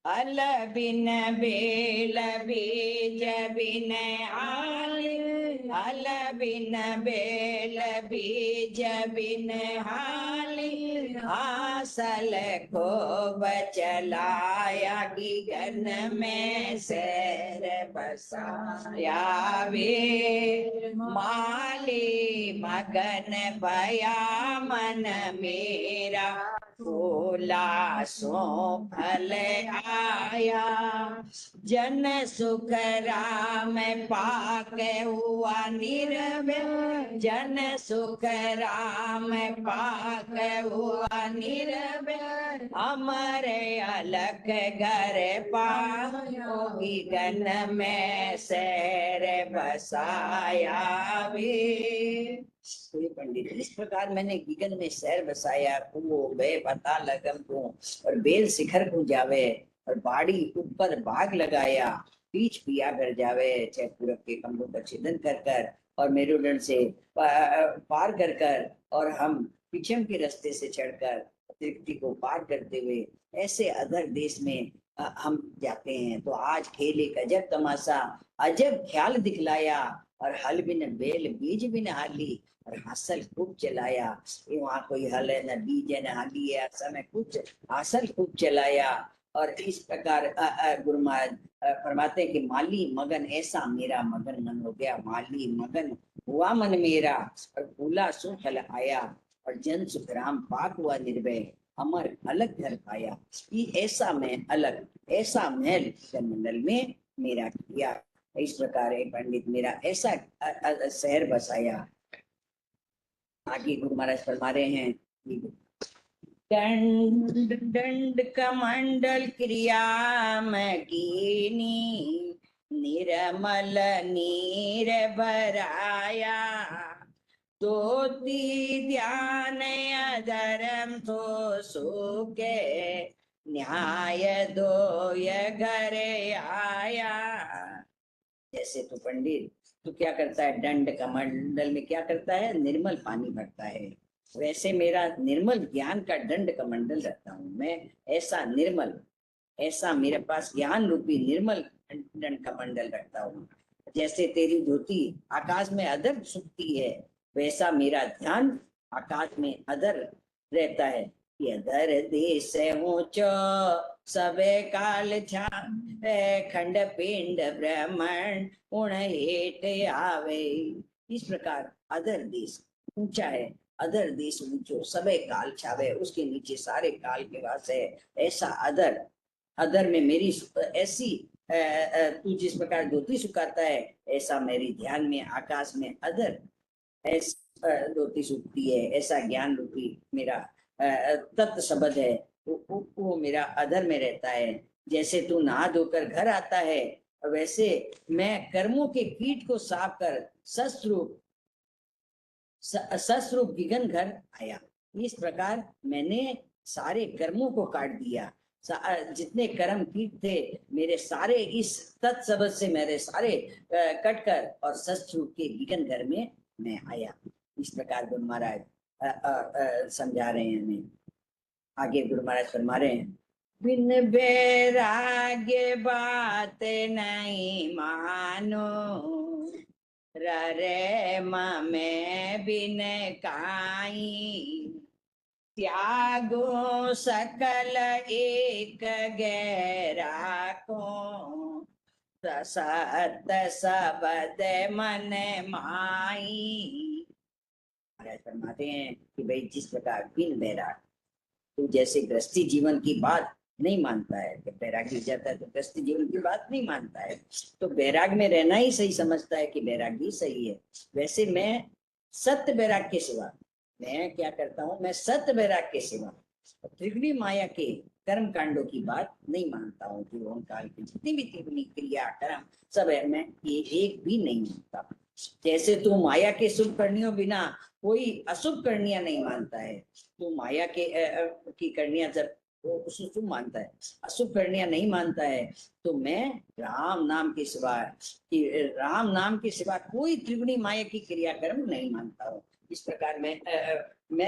अल बिन बेल बीज बिन हाली, अल बिन बेल बीज बिन हाली, हासल को बचलाया, गिगन में शहर बसाया वे। माली मगन भया मन मेरा, फूला सो फल आया, जन सुख राम पाक हुआ निर्भय, जन सुख राम पाक हुआ निर्भय, हमारे अलग घर पायो, गगन में शहर बसाया वे। पंडित, इस प्रकार मैंने गगन में शहर बसाया, कुओ बे पाताल अगम को और बेल शिखर को जावे, और बाड़ी ऊपर बाग लगाया, पीछ पिया कर जावे, चाहे पूरब के कमलों का छेदन कर कर और मेरुदंड से पार कर कर, और हम पीछम के रास्ते से चढ़कर त्रिकुटी को पार करते हुए ऐसे अधर देश में हम जाते हैं। तो आज खेल एक अजब तमाशा, अजब ख्याल दिखलाया, और हल बिन बेल बीज बिन हाली, और हासिल खूब चलाया। वहाँ कोई हल है न बीज है न हाली है, ऐसा में कुछ हासिल खूब चलाया। और इस प्रकार गुरु महाराज फरमाते कि माली मगन ऐसा मेरा मगन मन हो गया, माली मगन हुआ मन मेरा, और फूला सुफल आया, और जन सुख राम पाक हुआ निर्भय, अमर अलग घर पाया। ये ऐसा मैं अलग, ऐसा महल मंडल में मेरा किया। इस प्रकार पंडित मेरा ऐसा शहर बसाया। आगे गुरु महाराज फरमा रहे हैं, दंड दंड कमंडल क्रिया में कीनी, निर्मल नीर भराया, दोती ध्यान अधर्म तो सुखे, न्याय दो ये घर आया। जैसे तो पंडित तो क्या करता है, दंड कमंडल में क्या करता है, निर्मल पानी भरता है, वैसे मेरा निर्मल ज्ञान का दंड कमंडल रखता हूँ मैं, ऐसा निर्मल, ऐसा मेरे पास ज्ञान रूपी निर्मल दंड कमंडल रखता हूँ। जैसे तेरी धोती आकाश में अधर सुखती है, वैसा मेरा ध्यान आकाश में अधर रहता है, कि अधर देश ऊंचो सबे काल छावे, खंड पिंड ब्रह्मण उण हेठ आवे। इस प्रकार अधर देश ऊंचा है, अधर देश ऊंचो सबे काल छावे, उसके नीचे सारे काल के वास है। ऐसा अधर, अधर में मेरी ऐसी तू जिस प्रकार धोती सुखाता है, ऐसा मेरी ध्यान में आकाश में अधर ऐसा धोती सूखती है। ऐसा ज्ञान रूपी मेरा तत्व शब्द है, वो मेरा अधर में रहता है। जैसे तू नहा धोकर घर आता है, वैसे मैं कर्मों के कीट को साफ कर सस्वरूप विघन घर आया। इस प्रकार मैंने सारे कर्मों को काट दिया। जितने कर्म कीट थे मेरे सारे इस तत्शब्द से मेरे सारे कट कर और सस्वरूप के विघन घर में मैं आया। इस प्रकार गुरु महाराज समझा रहे हैं हमें। आगे गुरु महाराज फरमा रहे हैं, बिन बैराग्य बात नहीं मानो, रे में बिन काई, त्यागो सकल एक गैरा को, सत सबद मन माई। महाराज फरमाते हैं कि भाई जिस प्रकार बिन बैराग, तू जैसे गृहस्थी जीवन की बात नहीं मानता है, जब बैरागी हो जाता है तो गृहस्थी जीवन की बात नहीं मानता है, तो बैराग में रहना ही सही समझता है कि बैरागी सही है। वैसे मैं सत्य बैराग के सिवा, मैं क्या करता हूँ, मैं सत्य बैराग के सिवा त्रिगुणी माया के कर्म कांडों की बात नहीं मानता हूँ। कि ओम काल की जितनी भी त्रिगुणी क्रिया कर्म सब है, मैं ये एक भी नहीं मानता। जैसे तू माया के शुभ करनियों बिना कोई अशुभ करनियां नहीं मानता है, तो माया के की करनियां जब वो शुभ मानता है, अशुभ करनियां नहीं मानता है, तो मैं राम नाम के सिवा कि राम नाम के सिवा कोई त्रिगुणी माया की क्रियाकर्म नहीं मानता हूँ। इस प्रकार मैं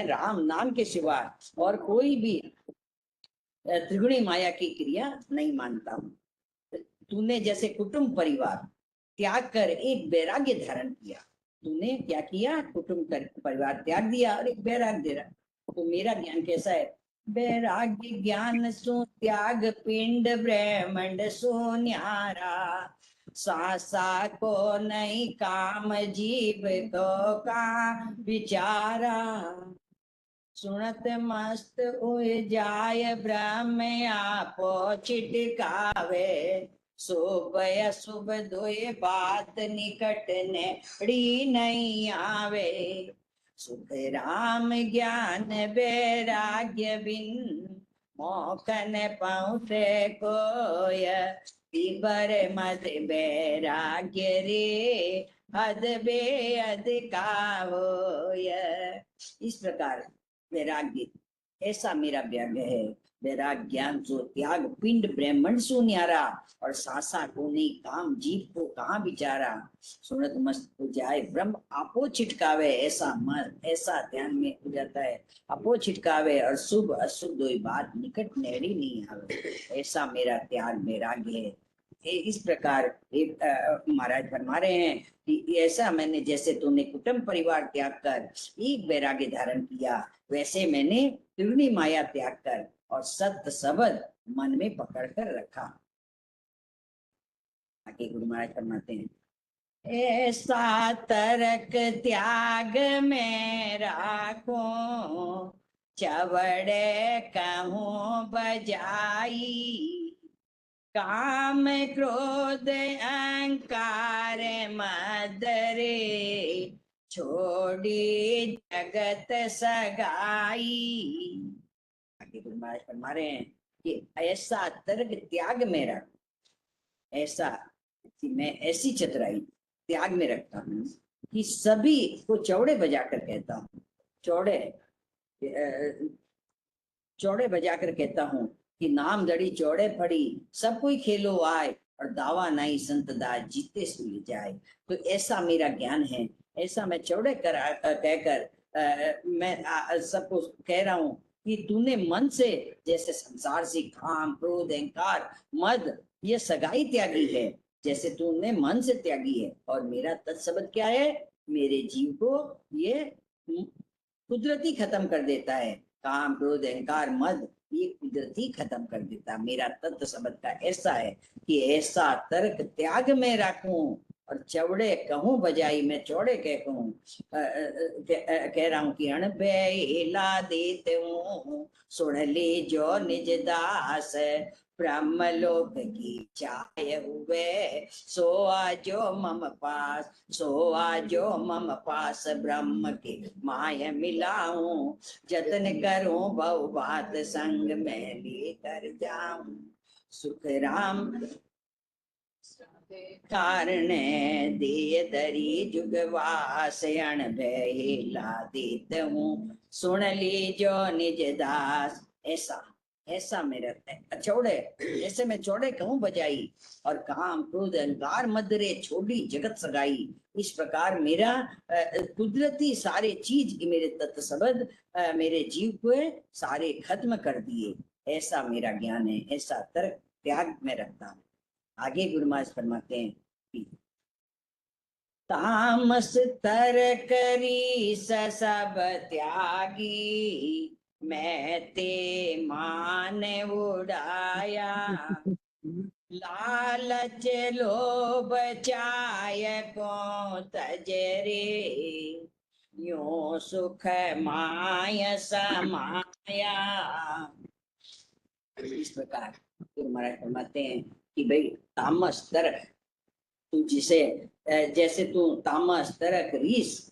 राम नाम के सिवा और कोई भी त्रिगुणी माया की क्रिया नहीं मानता हूँ। तूने जैसे कुटुंब परिवार त्याग कर एक वैराग्य धारण किया, तूने क्या किया, कुटुंब परिवार त्याग दिया और एक वैराग्य दे रहा। तो मेरा ज्ञान कैसा है, वैराग्य ज्ञान सो त्याग पिंड ब्रह्मंड सो न्यारा, सासा को नहीं काम जीव को का विचारा, सुनत मस्त उय जाय ब्रह्म आपो छिटकावे, शुभ अशुभ दुय बात निकट नेड़ी नहीं आवे, सुख राम ज्ञान वैराग्य बिन मोखन पहुँचे कोय, विबर मद वैराग्य रे अद बेअद का होय। इस प्रकार वैराग्य ऐसा मेरा व्याग्य है। वैराग ज्ञान जो त्याग पिंड ब्रह्मंड सो न्यारा, और सासा को नहीं काम जीव को कहाँ बिचारा, सुनत मस्त हो जाए ब्रह्म आपो छिटकावे, ऐसा मन ऐसा ध्यान में हो जाता है, आपो छिटकावे और शुभ अशुभ दो बात निकट नेड़ी नहीं आवे, ऐसा मेरा त्याग वैराग्य है। इस प्रकार महाराज फरमा रहे हैं कि ऐसा मैंने, जैसे तूने कुटुंब परिवार त्याग कर एक वैराग्य धारण किया, वैसे मैंने त्रिगुणी माया त्याग कर और सत्य शब्द मन में पकड़ कर रखा। आगे गुरु महाराज फरमाते हैं, ऐसा तरक त्याग में राखो, चवड़े कहूँ बजाई, काम क्रोध अहंकार मदरे, छोड़ी जगत सगाई। आगे गुरु महाराज फरमा रहे हैं कि ऐसा तर्क त्याग में रख, ऐसा कि मैं ऐसी चतुराई त्याग में रखता हूँ कि सभी को चौड़े बजाकर कहता हूँ, चौड़े बजाकर कहता हूँ कि नाम दड़ी चौड़े पड़ी, सब कोई खेलो आए, और दावा नहीं संत दास जीते सुन जाए। तो ऐसा मेरा ज्ञान है, ऐसा मैं चौड़े कर कहकर मैं सबको कह रहा हूँ कि तूने मन से जैसे संसार से काम क्रोध अहंकार मद ये सगाई त्यागी है, जैसे तूने मन से त्यागी है, और मेरा तत्शब्द क्या है, मेरे जीव को ये कुदरती खत्म कर देता है। काम क्रोध अहंकार मद ये कुदरती खत्म कर देता। मेरा तत्व शब्द का ऐसा है कि ऐसा तर्क त्याग में रखूं और चौड़े कहूं बजाई मैं चौड़े कह कहूं कह रहा हूं कि अणभे हिला देते हूँ सुन ले जो निज दास ब्रह्मलोक की चाय हुए सो आजो मम पास सो आजो मम पास ब्रह्म के माय मिलाऊं जतन करूं बहु बात संग में लेकर जाऊं सुख राम कारण दिय दरी जुगवास अण भैला देत हूँ सुन लीजो निज दास। ऐसा ऐसा मेरा चौड़े ऐसे मैं चौड़े कहूँ बजाई और काम क्रोध अहंकार मदरे छोड़ी जगत सगाई। इस प्रकार मेरा कुदरती सारे चीज मेरे तत्व शब्द मेरे जीव को सारे खत्म कर दिए। ऐसा मेरा ज्ञान है, ऐसा तर्क त्याग में रखता हूँ। आगे गुरु महाराज फरमाते हैं तामस तर करी सब त्यागी मैं ते मान उड़ाया लालच लोभ चाय को तजरे यूं सुख माय समाया। इस प्रकार गुरु महाराज फरमाते हैं कि भाई तामस तरक तू जिसे जैसे तू तामस तरक रीस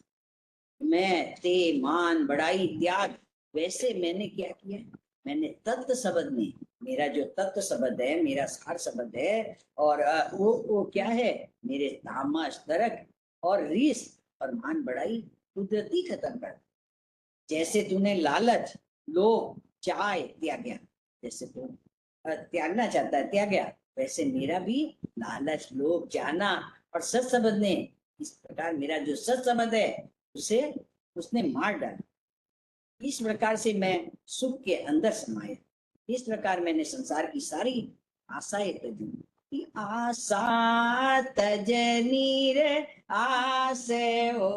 मैं ते मान बड़ाई त्याग वैसे मैंने क्या किया मैंने तत्व शब्द में मेरा जो तत्व शब्द है मेरा सार शब्द है और वो क्या है मेरे तामस तरक और रीस और मान बड़ाई कुदरती खत्म कर। जैसे तूने लालच लोभ चाय त्यागा जैसे तू त्यागना चाहता है त्यागा वैसे मेरा भी लालच लोभ जाना और सत शब्द ने इस प्रकार मेरा जो सत शब्द है उसे उसने मार डाला। इस प्रकार से मैं सुख के अंदर समाया। इस प्रकार मैंने संसार की सारी आशाएं तजी आशा तज नीर आस हो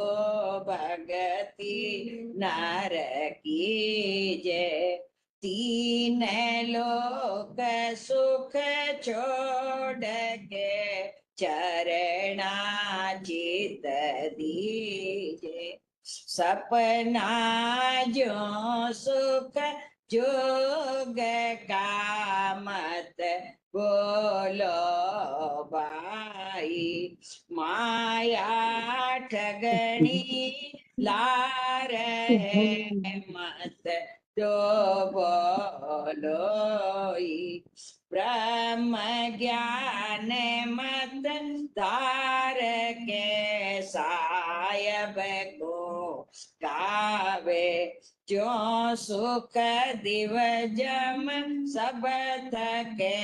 भगति नर की जय तीन लोक सुख छोड़ के चरणा चित दीजे सपना जो सुख जोग का मत बोलो भाई माया ठगनी लार है मत जो बोलो ब्रह्म ज्ञान मत धार के सायब को गावे जो सुख दिव जम सब थके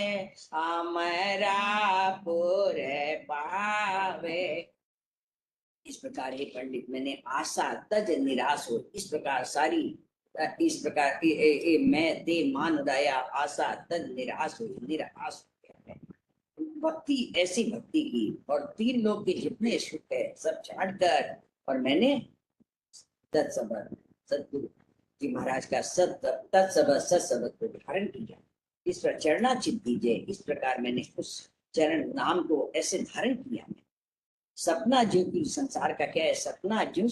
अमरापुर पावे। इस प्रकार हे पंडित मैंने आशा तज निराश हो इस प्रकार सारी इस प्रकार मैं ते मान उड़ाया आशा तज निराश हो निराश हो भक्ति ऐसी भक्ति की और तीन लोग के जितने सुख है सब छाड़कर और मैंने तत्सबद सदगुरु जी महाराज का तत्सबद सत्सबद को धारण किया। इस पर चरणा चित दीजिए। इस प्रकार मैंने उस चरण नाम को ऐसे धारण किया। सपना जो की संसार का क्या है सपना जो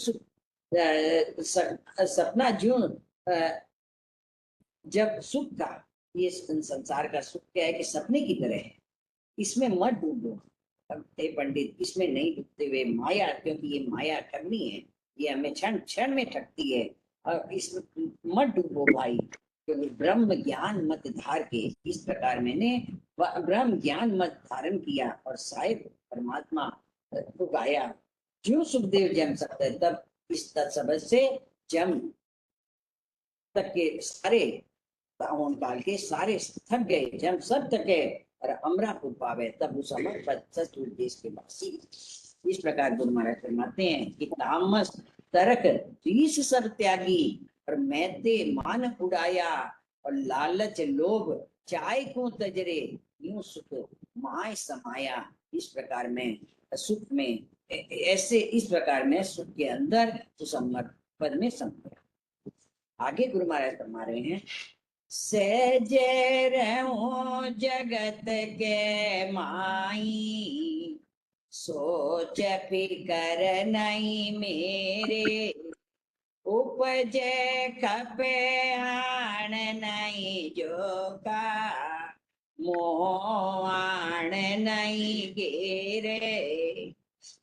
सपना जो जब सुख का ये संसार का सुख क्या है कि सपने की तरह है इसमें मत डूबो पंडित इसमें नहीं डूबते हुए माया क्योंकि ये माया ठगनी है ये हमें क्षण क्षण में ठगती है और इसमें मत डूबो भाई क्योंकि ब्रह्म ज्ञान मत धार के इस प्रकार मैंने ब्रह्म ज्ञान मत धारण किया और साहिब परमात्मा को गाया। जो सुखदेव जम सकते हैं तब इस तत्सबद से जम तक के सारे रावण काल के सारे थक गए जम सब थके और अमरापुर पावे तब उस अमर पद सतुर देश के वासी। इस प्रकार गुरु महाराज फरमाते हैं कि तामस तरक रीस सब त्यागी और मैते मान उड़ाया और लालच लोभ चाय को तजरे यूं सुख माय समाया। इस प्रकार में सुख में ऐसे इस प्रकार में सुख के अंदर उस अमर पद में सम गया। आगे गुरु महाराज फरमा रहे हैं, सहजे रहूं जगत के माई, सोच फिकर नहीं मेरे, उपजे खपे आण नहीं जो का, मोह आण नहीं घेरे।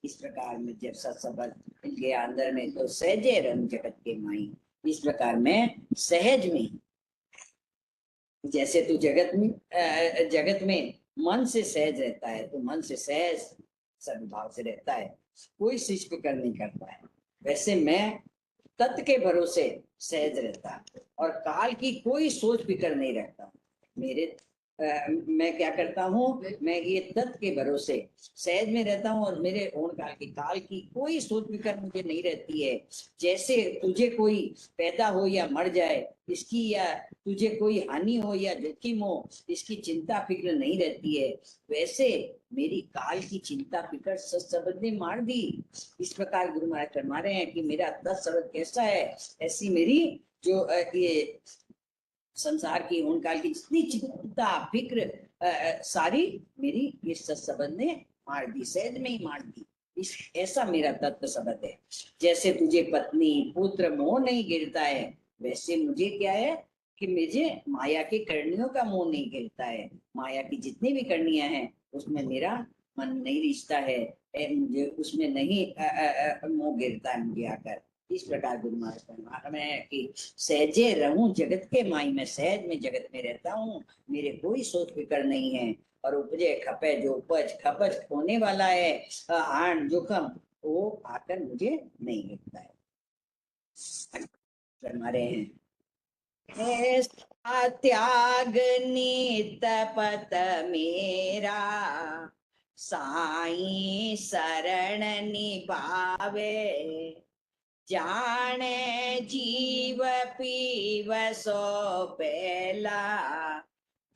इस प्रकार में जब सत्संग मिल गया अंदर में, तो सहजे रंग जगत के माई, इस प्रकार में सहज में, जैसे तू जगत में मन से सहज रहता है, तो मन से सहज सद्भाव से रहता है, कोई शिश फिक्र नहीं करता है, वैसे मैं तत् के भरोसे सहज रहता और काल की कोई सोच फिक्र नहीं रखता। मेरे मैं क्या करता हूँ, मैं ये तत् के भरोसे सहज में रहता हूँ, और मेरे होण काल की कोई सोच फिक्र मुझे नहीं रहती है। जैसे तुझे कोई पैदा हो या मर जाए इसकी, या तुझे कोई हानि हो या जोखिम हो इसकी चिंता फिक्र नहीं रहती है, वैसे मेरी काल की चिंता फिक्र सत्सबद ने मार दी। इस प्रकार गुरु महाराज फरमा रहे हैं कि मेरा तत्सबद कैसा है, ऐसी मेरी जो ये संसार की होन काल की जितनी चिंता फिक्र सारी मेरी ये सत्सबद ने मार दी, सहज में ही मार दी। इस ऐसा मेरा तत्व सबद है। जैसे तुझे पत्नी पुत्र मोह नहीं गिरता है, वैसे मुझे क्या है कि मुझे माया की करणियों का मोह नहीं गिरता है। माया की जितनी भी करणियां हैं उसमें मेरा मन नहीं रिश्ता है, मुझे उसमें नहीं मोह गिरता है मुझे आकर। इस प्रकार गुरु महाराज फरमा रहे हैं कि सहजे रहूं जगत के माई, में सहज में जगत में रहता हूँ, मेरे कोई सोच फिक्र नहीं है। और उपजे खपे जो उपज खपज होने वाला है, हान जोखम वो आकर मुझे नहीं मिलता है। फरमा रहे हैं, ऐसा त्याग नित पत मेरा, साई शरण निभावे, जाने जीव पीव सो पहला,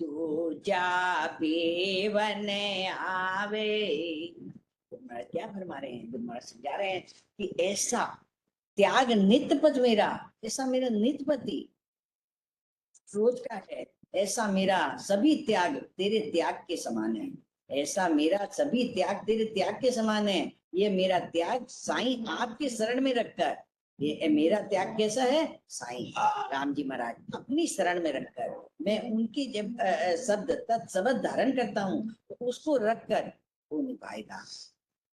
दूजा पीवन आवे। गुरु महाराज क्या फरमा रहे हैं, गुरु महाराज समझा रहे हैं कि ऐसा त्याग नित्य पद मेरा, ऐसा मेरा नित्य पति रोज का है, ऐसा मेरा सभी त्याग तेरे त्याग के समान है, ऐसा मेरा सभी त्याग तेरे त्याग के समान है। ये मेरा त्याग साईं आपके शरण में रखकर, ये मेरा त्याग कैसा है, साईं राम जी महाराज अपनी शरण में रखकर, मैं उनकी जब शब्द तत्शब्द धारण करता हूँ तो उसको रखकर वो निभाएगा।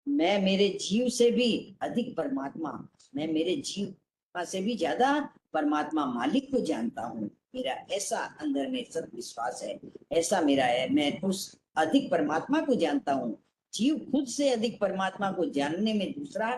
मैं मेरे जीव से भी अधिक परमात्मा, मैं मेरे जीव से भी ज्यादा परमात्मा मालिक को जानता हूँ। मेरा ऐसा अंदर में सत विश्वास है, ऐसा मेरा है, मैं उस अधिक परमात्मा को जानता हूँ। जीव खुद से अधिक परमात्मा को जानने में दूसरा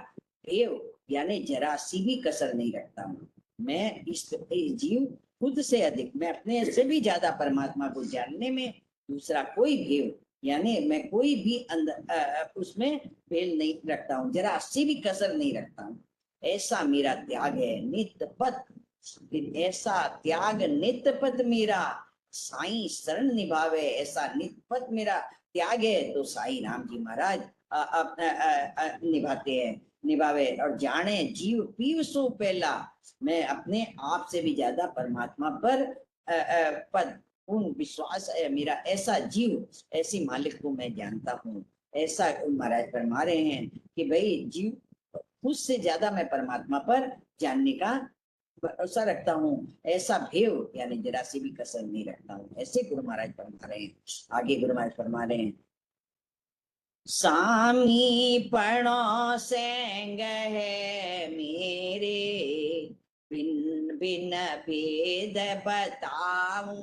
देव यानी जरा सी भी कसर नहीं रखता हूँ। मैं इस जीव खुद से अधिक, मैं अपने से भी ज्यादा परमात्मा को जानने में दूसरा कोई भेव यानी मैं कोई भी अंदर उसमें फेल नहीं रखता हूँ, जरा सी भी कसर नहीं रखता हूँ। ऐसा मेरा त्याग है नित्य पथ, ऐसा त्याग नित्य पथ मेरा, साईं शरण निभावे, ऐसा नित्य पथ मेरा त्याग है तो साईं राम जी महाराज निभाते हैं, निभावे। और जाने जीव पीव सो पहला, मैं अपने आप से भी ज्यादा परमात्मा पर पद पूर्ण विश्वास है मेरा, ऐसा जीव ऐसी मालिक को मैं जानता हूँ। ऐसा महाराज फरमा रहे हैं कि भाई जीव खुद से ज्यादा मैं परमात्मा पर जानने का भरोसा रखता हूँ, ऐसा भेव यानी जरा सी भी कसर नहीं रखता हूँ। ऐसे गुरु महाराज फरमा रहे हैं। आगे गुरु महाराज फरमा रहे हैं, सामी पणो सेंग है मेरे, भिन्न भिन्न भेद बताऊं,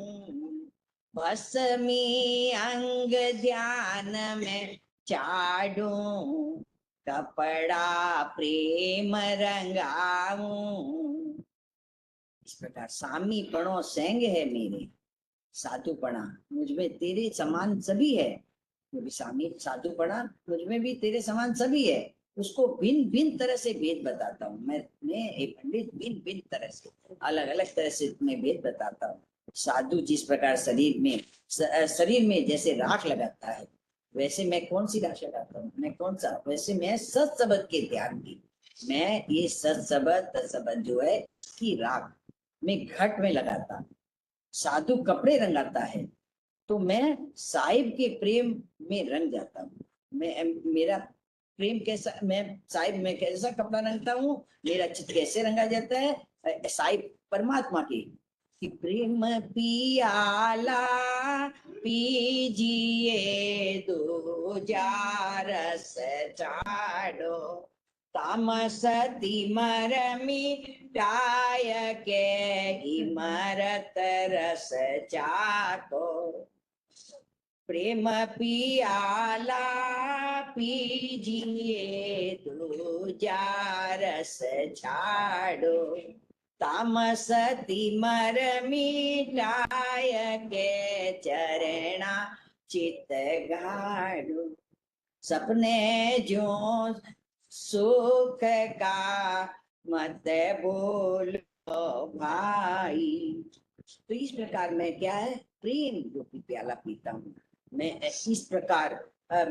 भस्मी अंग ध्यान में चाडूं, कपड़ा प्रेम रंगाऊं। इस प्रकार सामी पणो सेंग है मेरे, साधुपणा मुझमें तेरे समान सभी है, क्योंकि स्वामी साधुपणा मुझमें भी तेरे समान सभी है, उसको भिन्न भिन्न तरह से भेद बताता हूँ। मैं एक पंडित भिन्न भिन्न तरह से अलग अलग तरह से मैं भेद बताता हूँ। साधु जिस प्रकार शरीर में जैसे राख लगाता है, वैसे मैं कौन सी राख लगाता हूँ, मैं कौन सा, वैसे मैं सत्सबद के ध्यान की, मैं ये सत्सबद जो है की राख मैं घट में लगाता, साधु कपड़े रंगाता है, तो मैं साहिब के प्रेम में रंग जाता हूँ। मैं मेरा प्रेम कैसा, मैं साहिब में कैसा कपड़ा रंगता हूँ, मेरा चित्त कैसे रंगा जाता है, साहिब परमात्मा के कि प्रेम पियाला पीजिए दूजा रस चाड़ो, तामस तिमर मिटाय के इमरत रस चाको, प्रेम पियाला पीजिए दूजा रस छाड़ो, तामस तिमर मिटाय के चरणा चित गाड़ो, सपने जो सुख का मत बोलो भाई। तो इस प्रकार मैं क्या है, प्रेम रूपी प्याला पीता हूँ। मैं इस प्रकार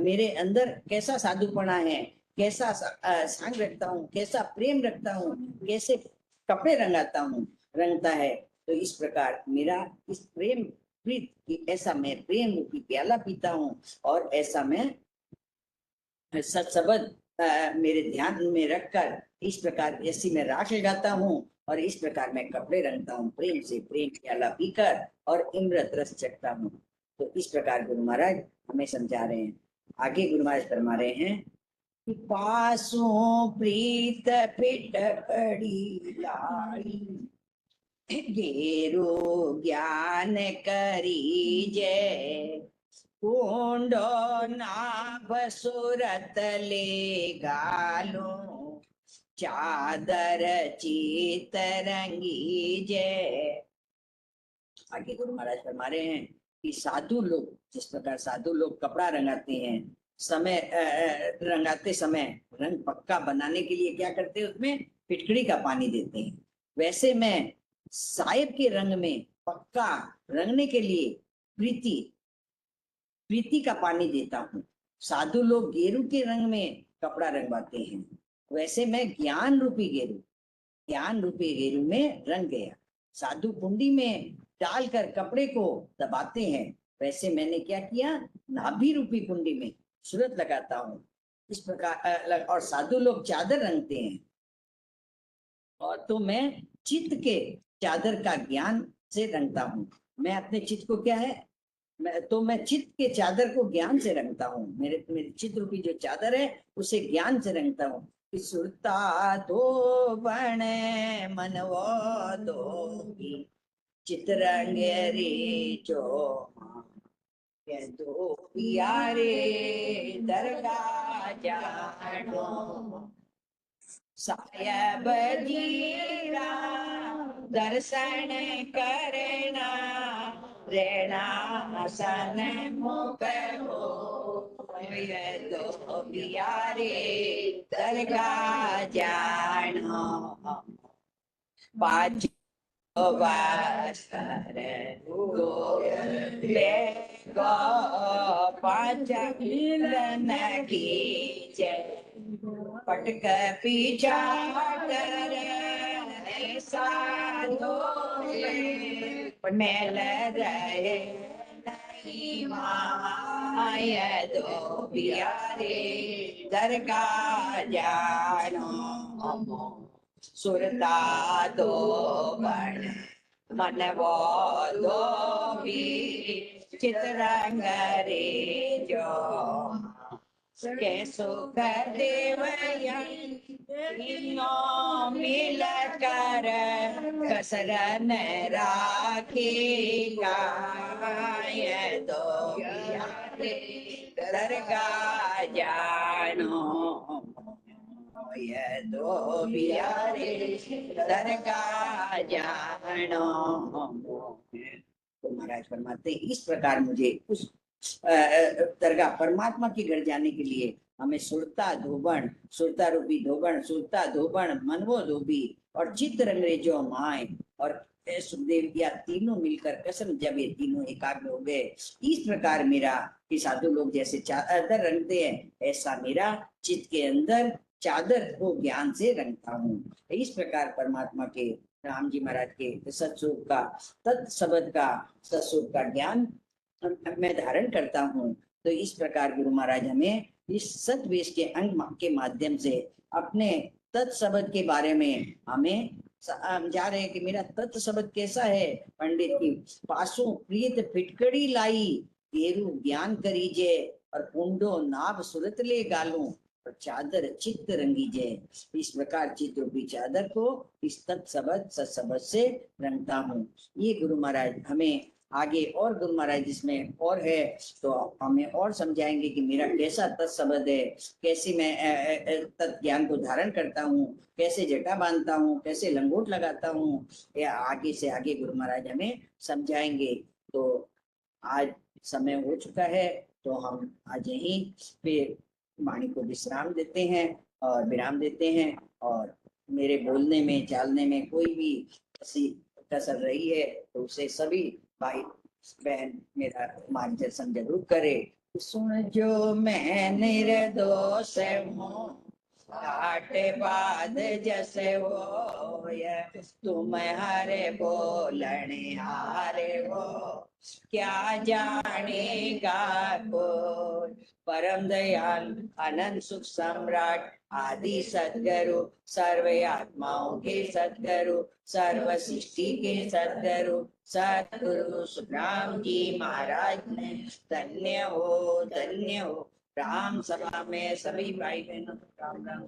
मेरे अंदर कैसा साधुपना है, कैसा सांग रखता हूँ, कैसा प्रेम रखता हूँ, कैसे कपड़े रंगता है। तो इस प्रकार मेरा इस प्रेम प्रीत की ऐसा मैं प्रेम रूपी प्याला पीता हूँ, और ऐसा मैं सत्सबद मेरे ध्यान में रखकर इस प्रकार ऐसी मैं राख लगाता हूँ, और इस प्रकार मैं कपड़े रंगता हूँ प्रेम से, प्रेम प्याला पीकर और इमृत रस चखता हूँ। तो इस प्रकार गुरु महाराज हमें समझा रहे हैं। आगे गुरु महाराज फरमा रहे हैं कि पासों प्रीत पिट पड़ी लाई, गेरो ज्ञान करी जय, कुंडो नाभ सुरत ले गालो, चादर चीत रंगी जय। आगे गुरु महाराज फरमा रहे हैं कि साधु लोग, जिस प्रकार साधु लोग कपड़ा रंगाते हैं, समय रंगाते समय रंग पक्का बनाने के लिए क्या करते हैं, उसमें फिटकड़ी का पानी देते हैं, वैसे मैं साहिब के रंग में पक्का रंगने के लिए प्रीति का पानी देता हूँ। साधु लोग गेरू के रंग में कपड़ा रंगवाते हैं, वैसे मैं ज्ञान रूपी गेरू में रंग गया। साधु कुंडी में डालकर कपड़े को दबाते हैं, वैसे मैंने क्या किया, नाभि रूपी कुंडी में सूरत लगाता हूँ। इस प्रकार और साधु लोग चादर रंगते हैं, और तो मैं चित्त के चादर का ज्ञान से रंगता हूँ। मैं अपने चित्त को क्या है, मैं चित्त के चादर को ज्ञान से रंगता हूँ। मेरे चित्त रूपी जो चादर है उसे ज्ञान से रंगता हूँ। सुरता दो बण मनवो दो चितरंगेरी जो ये दो प्यारे दरगाह जानो, सायब जीरा दर्शन करना, रेणा सन मुख हो, ये दो प्यारे दरगाह जानो, पाँच वास्तर ले गो पाँच मिलन की जय, पटक पीछा कर साधो मेल रहे नहीं माय, दो प्यारे दरगाह जानो, सुरता दो बण मनवो दो चितरंग रे जो, के सुख देव तीनों मिल कर कसरन राखेगा, ये दो दरगाह जानो, ये दो प्यारे दरगाह जानो। तो महाराज फरमाते इस प्रकार मुझे उस दरगाह परमात्मा के घर जाने के लिए हमें सुरता धोबण, सुरता रूपी धोबण, सुरता धोबण मनवो धोबी और चित्त रंगरे जो माए और सुखदेव या तीनों मिलकर कसम, जब ये तीनों एकाग्र हो गए, इस प्रकार मेरा कि साधु लोग जैसे चादर रंगते हैं, ऐसा मेरा चित्त के अंदर चादर को ज्ञान से रंगता हूँ। इस प्रकार परमात्मा के, राम जी महाराज के सत्स्वरूप का, तत्शब्द का, सत्स्वरूप का ज्ञान मैं धारण करता हूँ। तो इस प्रकार गुरु महाराज हमें इस सतवेश के अंग के माध्यम से अपने तत्शब्द के बारे में हमें समझा रहे हैं कि मेरा तत्शब्द कैसा है। पंडित की पासों प्रीत फिटकड़ी लाई, केरु ज्ञान करीजे, और कुंडो नाभ सुरत ले गालूं, और चादर चित्त रंगीजे। इस प्रकार चित्त रूपी चादर को इस तत्शब्द सत्शब्द से रंगता हूँ। ये गुरु महाराज हमें आगे, और गुरु महाराज जिसमें और है तो हमें और समझाएंगे कि मेरा कैसा तत्शब्द है, कैसे मैं तत् ज्ञान को धारण करता हूँ, कैसे जटा बांधता हूँ, कैसे लंगोट लगाता हूँ, या आगे से आगे गुरु महाराज हमें समझाएंगे। तो आज समय हो चुका है, तो हम आज यहीं पे वाणी को विश्राम देते हैं और विराम देते हैं। और मेरे बोलने में, चालने में कोई भी ऐसी कसर रही है तो उसे सभी भाई बहन मेरा मार्गदर्शन जरूर करे। सुन जो मैं निर्दोष हूँ, काटे बाद जैसे हो, तुम्हारे बोलने हारे हो, क्या जानेगा कोई। परम दयाल अनंत सुख सम्राट आदि सद्गुरु, सर्व आत्माओं के सद्गुरु, सर्व सृष्टि के सद्गुरु, सद्गुरु सुखराम जी महाराज ने, धन्य हो धन्य हो। राम सभा में सभी भाई बहनों को राम राम।